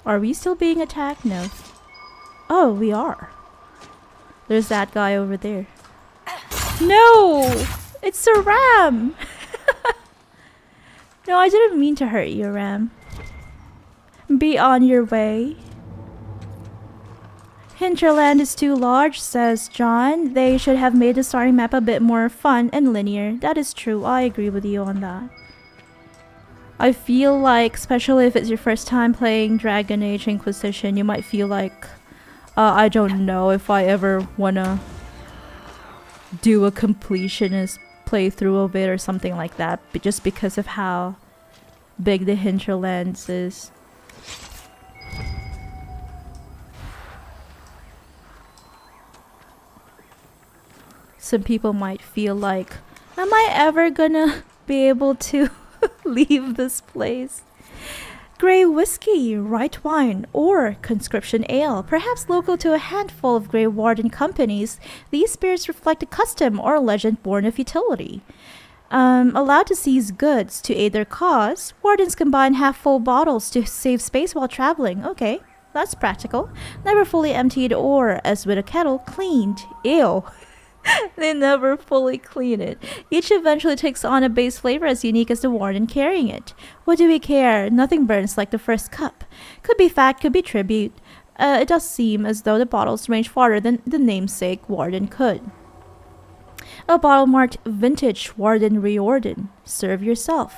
[SPEAKER 1] Are we still being attacked? No. Oh, we are. There's that guy over there. No! It's a ram! No, I didn't mean to hurt you, ram. Be on your way. Hinterland is too large, says John. They should have made the starting map a bit more fun and linear. That is true. I agree with you on that. I feel like, especially if it's your first time playing Dragon Age Inquisition, you might feel like, I don't know if I ever wanna do a completionist playthrough of it or something like that, but just because of how big the hinterlands is. Some people might feel like, am I ever gonna be able to leave this place? Grey whiskey, white wine, or conscription ale, perhaps local to a handful of Grey Warden companies, these spirits reflect a custom or legend born of utility. Allowed to seize goods to aid their cause, Wardens combine half-full bottles to save space while traveling. Okay, that's practical. Never fully emptied or, as with a kettle, cleaned. Ew. They never fully clean it. Each eventually takes on a base flavor as unique as the Warden carrying it. What do we care? Nothing burns like the first cup. Could be fact, could be tribute. It does seem as though the bottles range farther than the namesake Warden could. A bottle marked Vintage Warden Riordan. Serve yourself.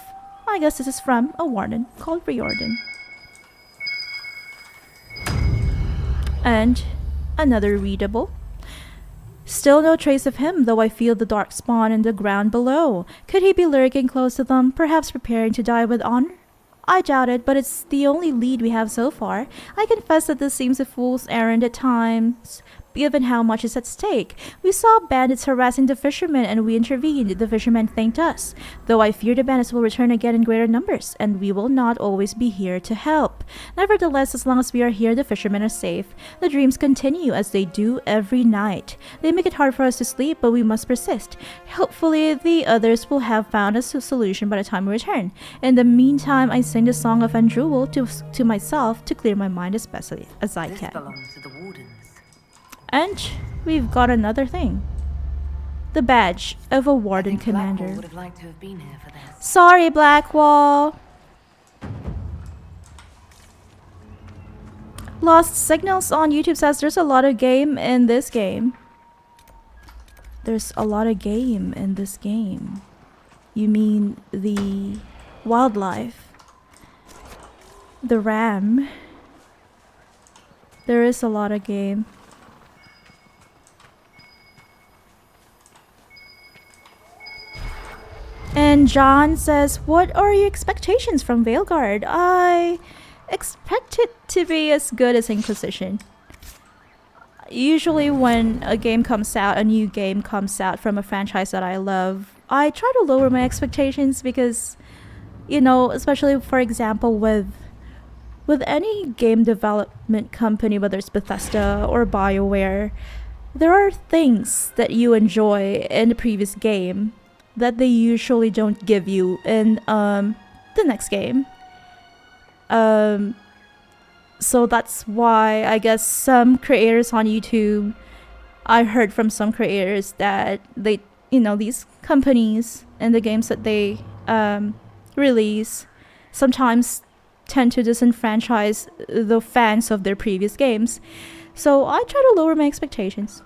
[SPEAKER 1] I guess this is from a Warden called Riordan. And another readable. Still no trace of him, though I feel the dark spawn in the ground below. Could he be lurking close to them, perhaps preparing to die with honor? I doubt it, but it's the only lead we have so far. I confess that this seems a fool's errand at times, given how much is at stake. We saw bandits harassing the fishermen and we intervened. The fishermen thanked us, though I fear the bandits will return again in greater numbers, and we will not always be here to help. Nevertheless, as long as we are here, the fishermen are safe. The dreams continue as they do every night. They make it hard for us to sleep, but we must persist. Hopefully, the others will have found a solution by the time we return. In the meantime, I sing the song of Andruel to myself to clear my mind as best as I can.
[SPEAKER 15] This belongs to the Wardens.
[SPEAKER 1] And we've got another thing. The badge of a Warden commander.
[SPEAKER 15] Blackwall would have liked to have been here for this.
[SPEAKER 1] Sorry, Blackwall. Lost Signals on YouTube says there's a lot of game in this game. There's a lot of game in this game. You mean the wildlife? The ram? There is a lot of game. And John says, what are your expectations from Veilguard? I expect it to be as good as Inquisition. Usually when a game comes out, a new game comes out from a franchise that I love, I try to lower my expectations because, you know, especially for example with any game development company, whether it's Bethesda or BioWare, there are things that you enjoy in the previous game that they usually don't give you in the next game. So that's why I guess some creators on YouTube, I heard from some creators that they, you know, these companies and the games that they release sometimes tend to disenfranchise the fans of their previous games. So I try to lower my expectations.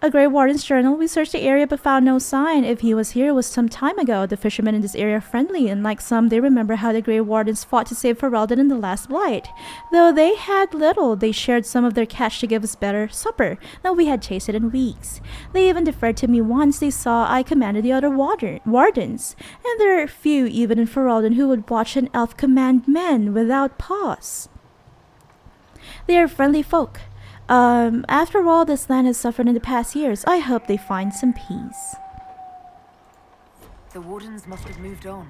[SPEAKER 1] A Grey Warden's journal. We searched the area but found no sign. If he was here, it was some time ago. The fishermen in this area are friendly, and like some, they remember how the Grey Wardens fought to save Ferelden in the last blight. Though they had little, they shared some of their cash to give us better supper than we had tasted in weeks. They even deferred to me once they saw I commanded the other wardens, and there are few even in Ferelden who would watch an elf command men without pause. They are friendly folk. After all this land has suffered in the past years, I hope they find some peace.
[SPEAKER 15] The Wardens must have moved on.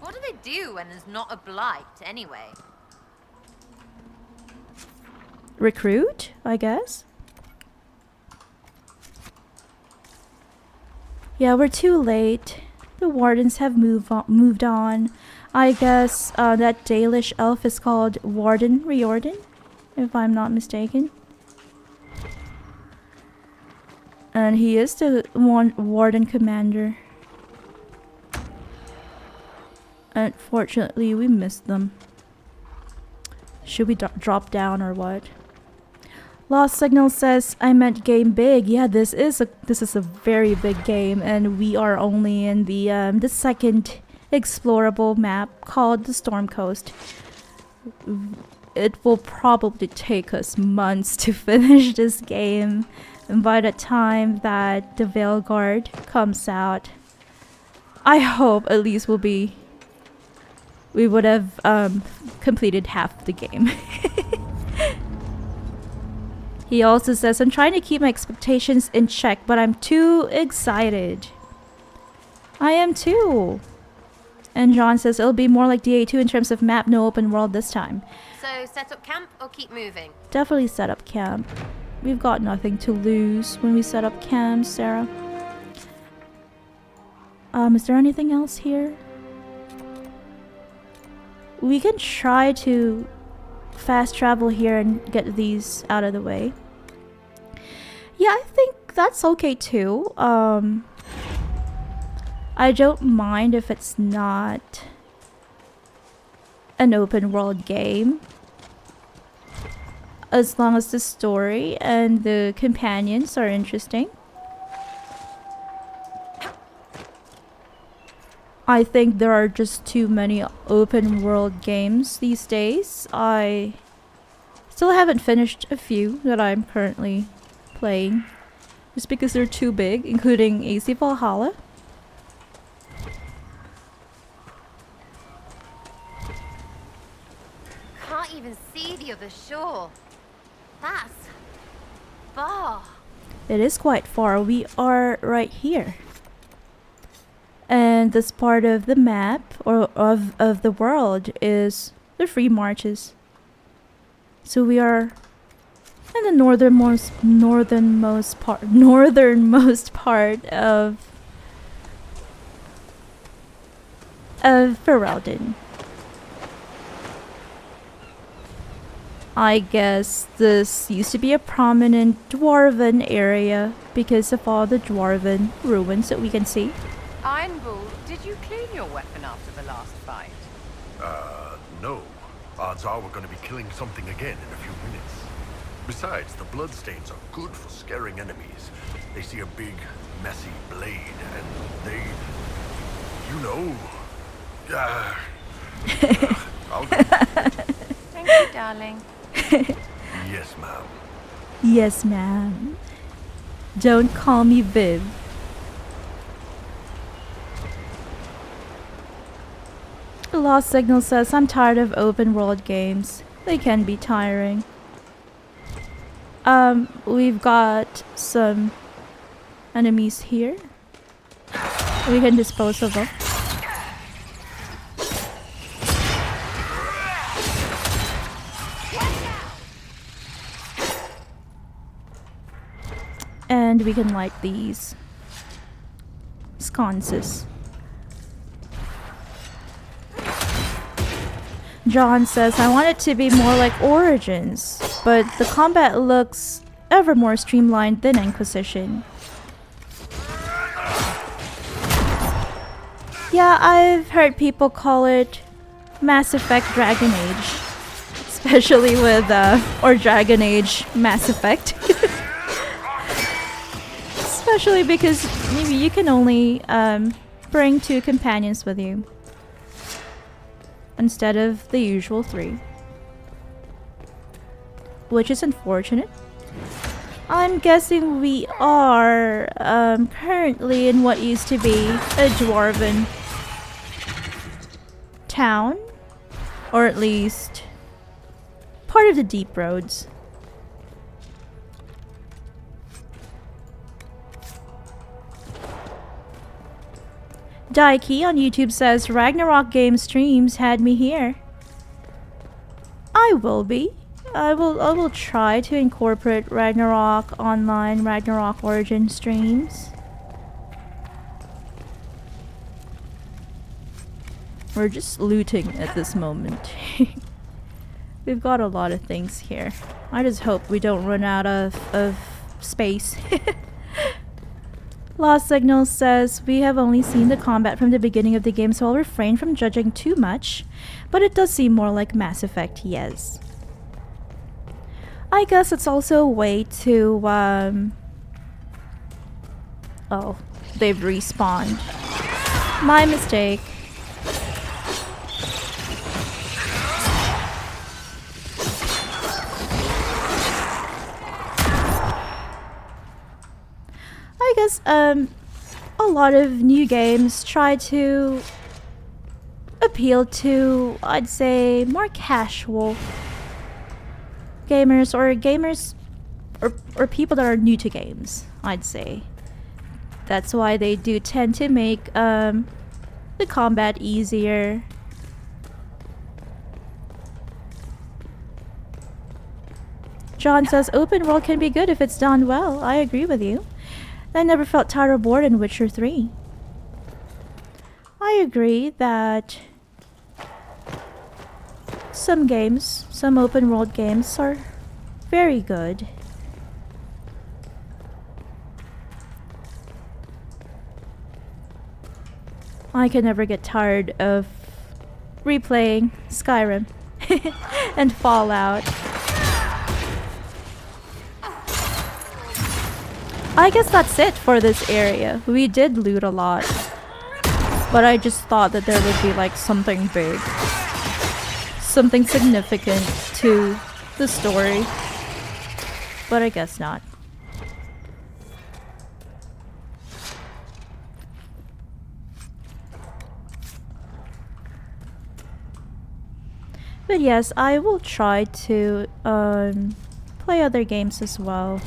[SPEAKER 9] What do they do when there's not a blight, anyway?
[SPEAKER 1] Recruit, I guess? Yeah, we're too late. The Wardens have moved on. I guess that Dalish elf is called Warden, Riordan, if I'm not mistaken. And he is the Warden commander. Unfortunately, we missed them. Should we drop down or what? Lost Signal says, I meant game big. Yeah, this is a very big game, and we are only in the second explorable map called the Storm Coast. It will probably take us months to finish this game. And by the time that the Veil Guard comes out, I hope at least we would have completed half the game. He also says, I'm trying to keep my expectations in check, but I'm too excited. I am too. And John says it'll be more like DA2 in terms of map, no open world this time.
[SPEAKER 9] So set up camp or keep moving?
[SPEAKER 1] Definitely set up camp. We've got nothing to lose when we set up camp, Sarah. Is there anything else here? We can try to fast travel here and get these out of the way. Yeah, I think that's okay too. I don't mind if it's not an open world game, as long as the story and the companions are interesting. I think there are just too many open world games these days. I still haven't finished a few that I'm currently playing, just because they're too big, including AC Valhalla.
[SPEAKER 9] Can't even see the other shore. That's far.
[SPEAKER 1] It is quite far. We are right here. And this part of the map, or of the world, is the free marches. So we are in the northernmost part of Ferelden. I guess this used to be a prominent dwarven area because of all the dwarven ruins that we can see.
[SPEAKER 7] Iron Bull, did you clean your weapon after the last fight?
[SPEAKER 10] No. Odds are we're going to be killing something again in a few minutes. Besides, the bloodstains are good for scaring enemies. They see a big, messy blade, and they... you know... I'll go.
[SPEAKER 7] Thank you, darling.
[SPEAKER 10] Yes, ma'am.
[SPEAKER 1] Yes, ma'am. Don't call me Viv. Lost Signal says, I'm tired of open world games. They can be tiring. We've got some enemies here. We can dispose of them. And we can light these sconces. John says, I want it to be more like Origins, but the combat looks ever more streamlined than Inquisition. Yeah, I've heard people call it Mass Effect Dragon Age. Especially with, or Dragon Age Mass Effect. Especially because maybe you can only bring 2 companions with you instead of the usual 3. Which is unfortunate. I'm guessing we are currently in what used to be a dwarven town, or at least part of the deep roads. Daiki on YouTube says Ragnarok game streams had me here. I will be. I will try to incorporate Ragnarok online, Ragnarok Origin streams. We're just looting at this moment. We've got a lot of things here. I just hope we don't run out of space. Lost Signal says, we have only seen the combat from the beginning of the game, so I'll refrain from judging too much. But it does seem more like Mass Effect, yes. I guess it's also a way to, oh, they've respawned. My mistake. I guess, a lot of new games try to appeal to, I'd say, more casual gamers, or people that are new to games, I'd say. That's why they do tend to make the combat easier. John says open world can be good if it's done well. I agree with you. I never felt tired or bored in Witcher 3. I agree that some games, some open world games, are very good. I can never get tired of replaying Skyrim and Fallout. I guess that's it for this area. We did loot a lot, but I just thought that there would be like something big. Something significant to the story, but I guess not. But yes, I will try to play other games as well.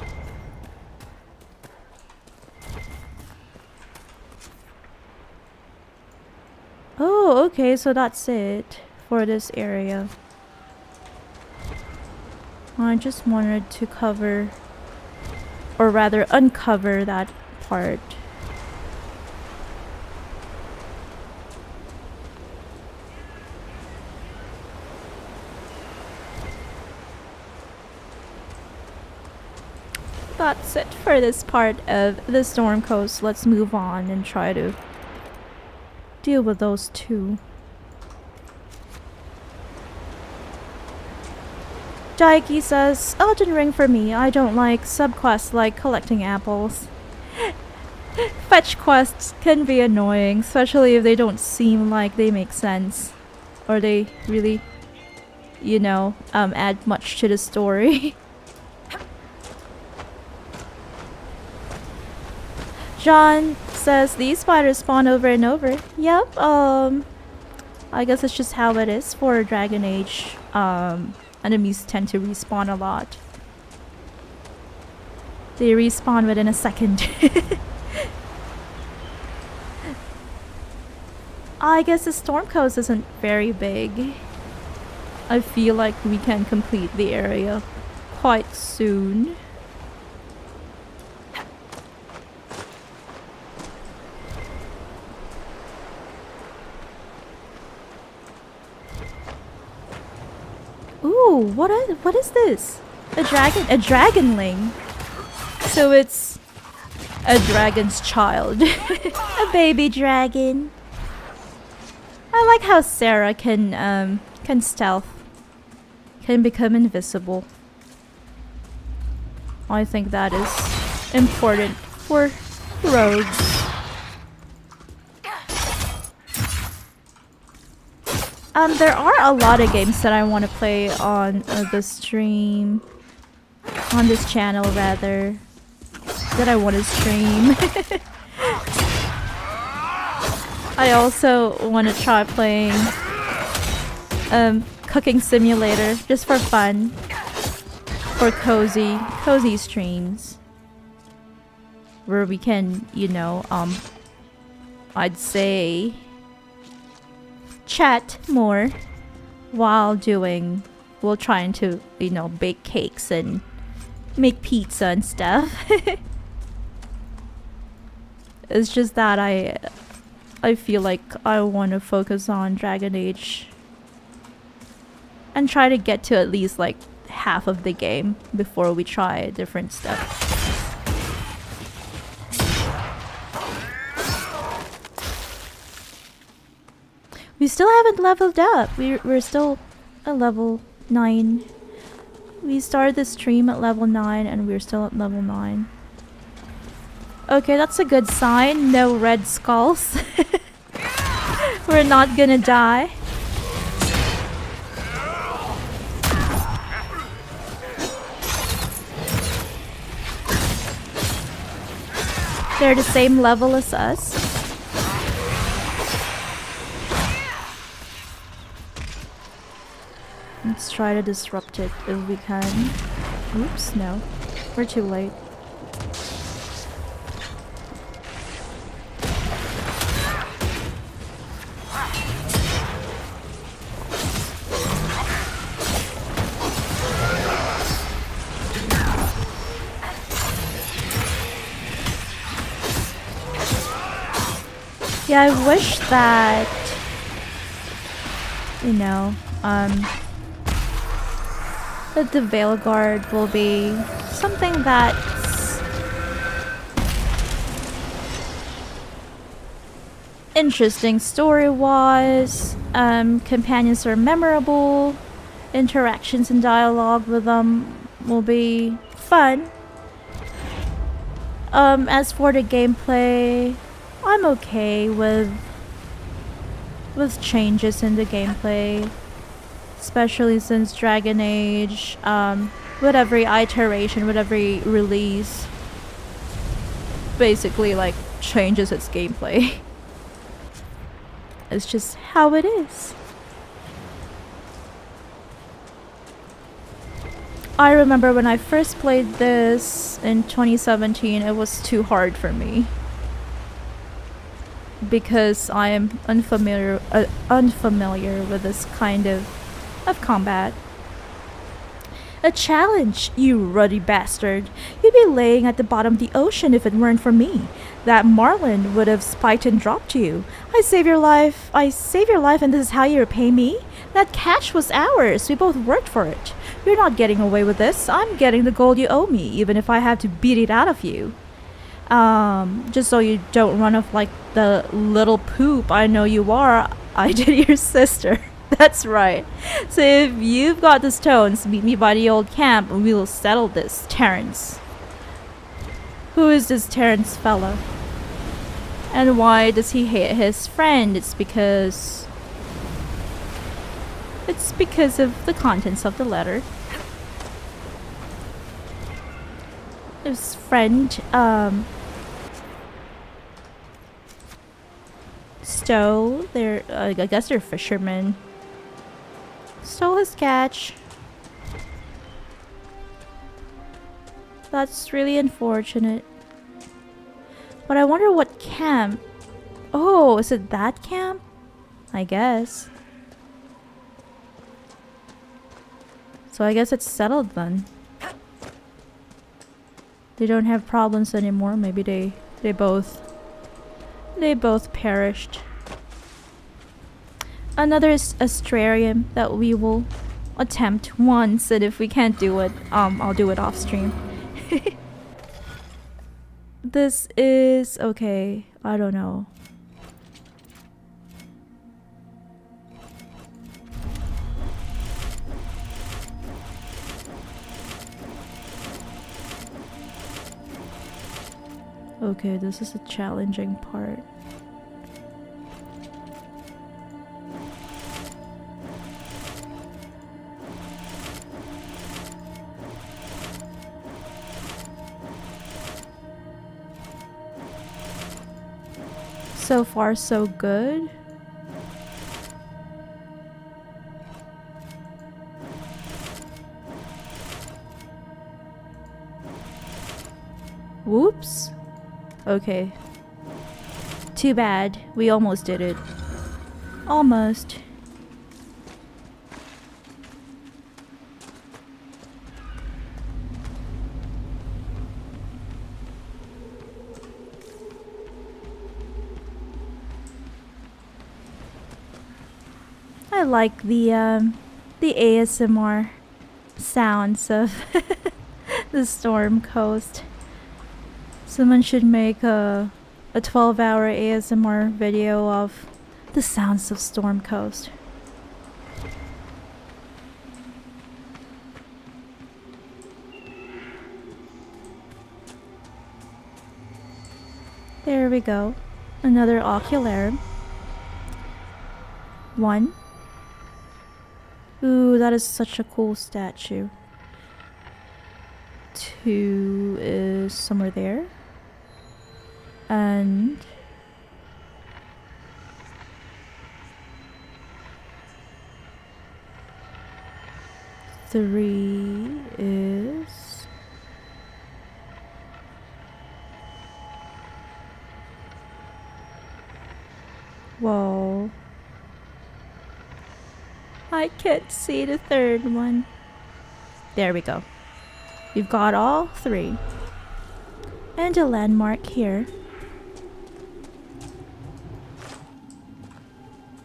[SPEAKER 1] Oh, okay, so that's it for this area. I just wanted to cover, or rather uncover that part. That's it for this part of the Storm Coast. Let's move on and try to deal with those two. Daiki says, Elden Ring for me. I don't like subquests like collecting apples. Fetch quests can be annoying, especially if they don't seem like they make sense. Or they really, you know, add much to the story. John says, these spiders spawn over and over. Yep, I guess it's just how it is for Dragon Age. Enemies tend to respawn a lot. They respawn within a second. I guess the Storm Coast isn't very big. I feel like we can complete the area quite soon. Ooh, what is this? A dragonling. So it's a dragon's child. A baby dragon. I like how Sarah can stealth. Can become invisible. I think that is important for rogues. There are a lot of games that I want to play on the stream, on this channel rather, that I want to stream. I also want to try playing Cooking Simulator just for fun, for cozy streams, where we can, you know, I'd say chat more while trying to, you know, bake cakes and make pizza and stuff. It's just that I feel like I want to focus on Dragon Age and try to get to at least like half of the game before we try different stuff. We still haven't leveled up. We're still at level 9. We started the stream at level 9 and we're still at level 9. Okay, that's a good sign. No red skulls. We're not gonna die. They're the same level as us. Let's try to disrupt it if we can. Oops, no. We're too late. Yeah, I wish that, you know, that the Veil Guard will be something that's interesting story-wise, companions are memorable, interactions and dialogue with them will be fun. As for the gameplay, I'm okay with changes in the gameplay, especially since Dragon Age, with every iteration, with every release, basically like changes its gameplay. It's just how it is. I remember when I first played this in 2017, it was too hard for me, because I am unfamiliar with this kind of combat. A challenge, you ruddy bastard. You'd be laying at the bottom of the ocean if it weren't for me. That Marlin would have spiked and dropped you. I save your life, and this is how you repay me? That cash was ours. We both worked for it. You're not getting away with this. I'm getting the gold you owe me, even if I have to beat it out of you. Just so you don't run off like the little poop I know you are. I did your sister. That's right. So if you've got the stones, meet me by the old camp and we'll settle this, Terrence. Who is this Terrence fella? And why does he hate his friend? It's because of the contents of the letter. His friend, stole their, I guess they're fishermen. Stole his catch. That's really unfortunate. But I wonder what camp. Oh, is it that camp? I guess. So I guess it's settled then. They don't have problems anymore. Maybe they both perished. Another astrarium that we will attempt once, and if we can't do it, I'll do it off stream. This is okay. I don't know. Okay, this is a challenging part. So far, so good. Whoops. Okay. Too bad. We almost did it. Almost. I like the ASMR sounds of the Storm Coast. Someone should make a 12-hour ASMR video of the sounds of Storm Coast. There we go. Another ocular. 1. Ooh, that is such a cool statue. 2 is somewhere there. And 3 is whoa. I can't see the third one. There we go. We've got all 3. And a landmark here.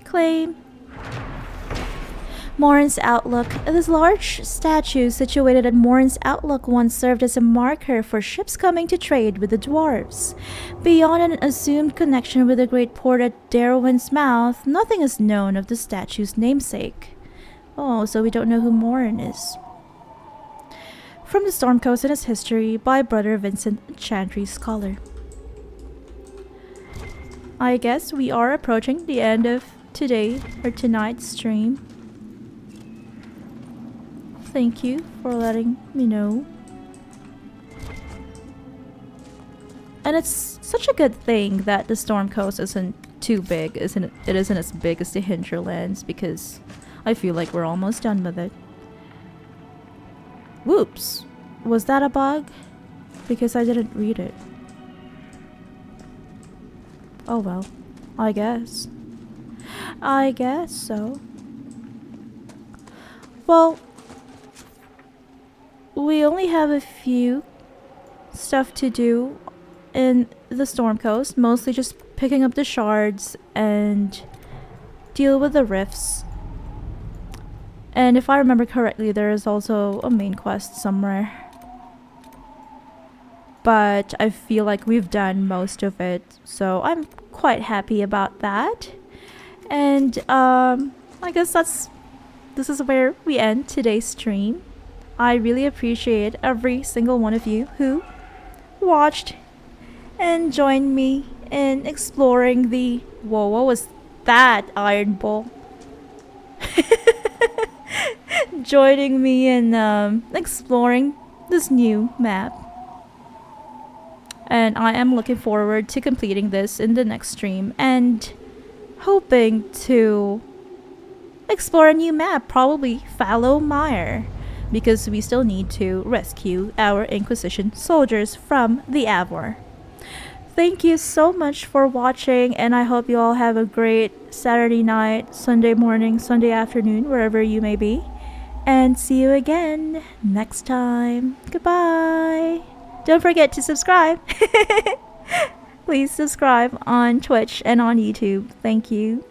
[SPEAKER 1] Claim. Morin's Outlook. This large statue situated at Morin's Outlook once served as a marker for ships coming to trade with the dwarves. Beyond an assumed connection with the great port at Darwin's Mouth, nothing is known of the statue's namesake. Oh, so we don't know who Morin is. From the Storm Coast and its history by Brother Vincent Chantry Scholar. I guess we are approaching the end of today or tonight's stream. Thank you for letting me know. And it's such a good thing that the Storm Coast isn't too big, isn't it? It isn't as big as the Hinterlands, because I feel like we're almost done with it. Whoops! Was that a bug? Because I didn't read it. Oh well, I guess. I guess so. Well, we only have a few stuff to do in the Storm Coast, mostly just picking up the shards and deal with the rifts. And if I remember correctly, there is also a main quest somewhere. But I feel like we've done most of it, so I'm quite happy about that. And I guess this is where we end today's stream. I really appreciate every single one of you who watched and joined me in exploring the... Whoa, what was that, Iron Bull? Joining me in exploring this new map. And I am looking forward to completing this in the next stream and hoping to explore a new map, probably Fallow Mire, because we still need to rescue our Inquisition soldiers from the Avor. Thank you so much for watching, and I hope you all have a great Saturday night, Sunday morning, Sunday afternoon, wherever you may be. And see you again next time. Goodbye. Don't forget to subscribe. Please subscribe on Twitch and on YouTube. Thank you.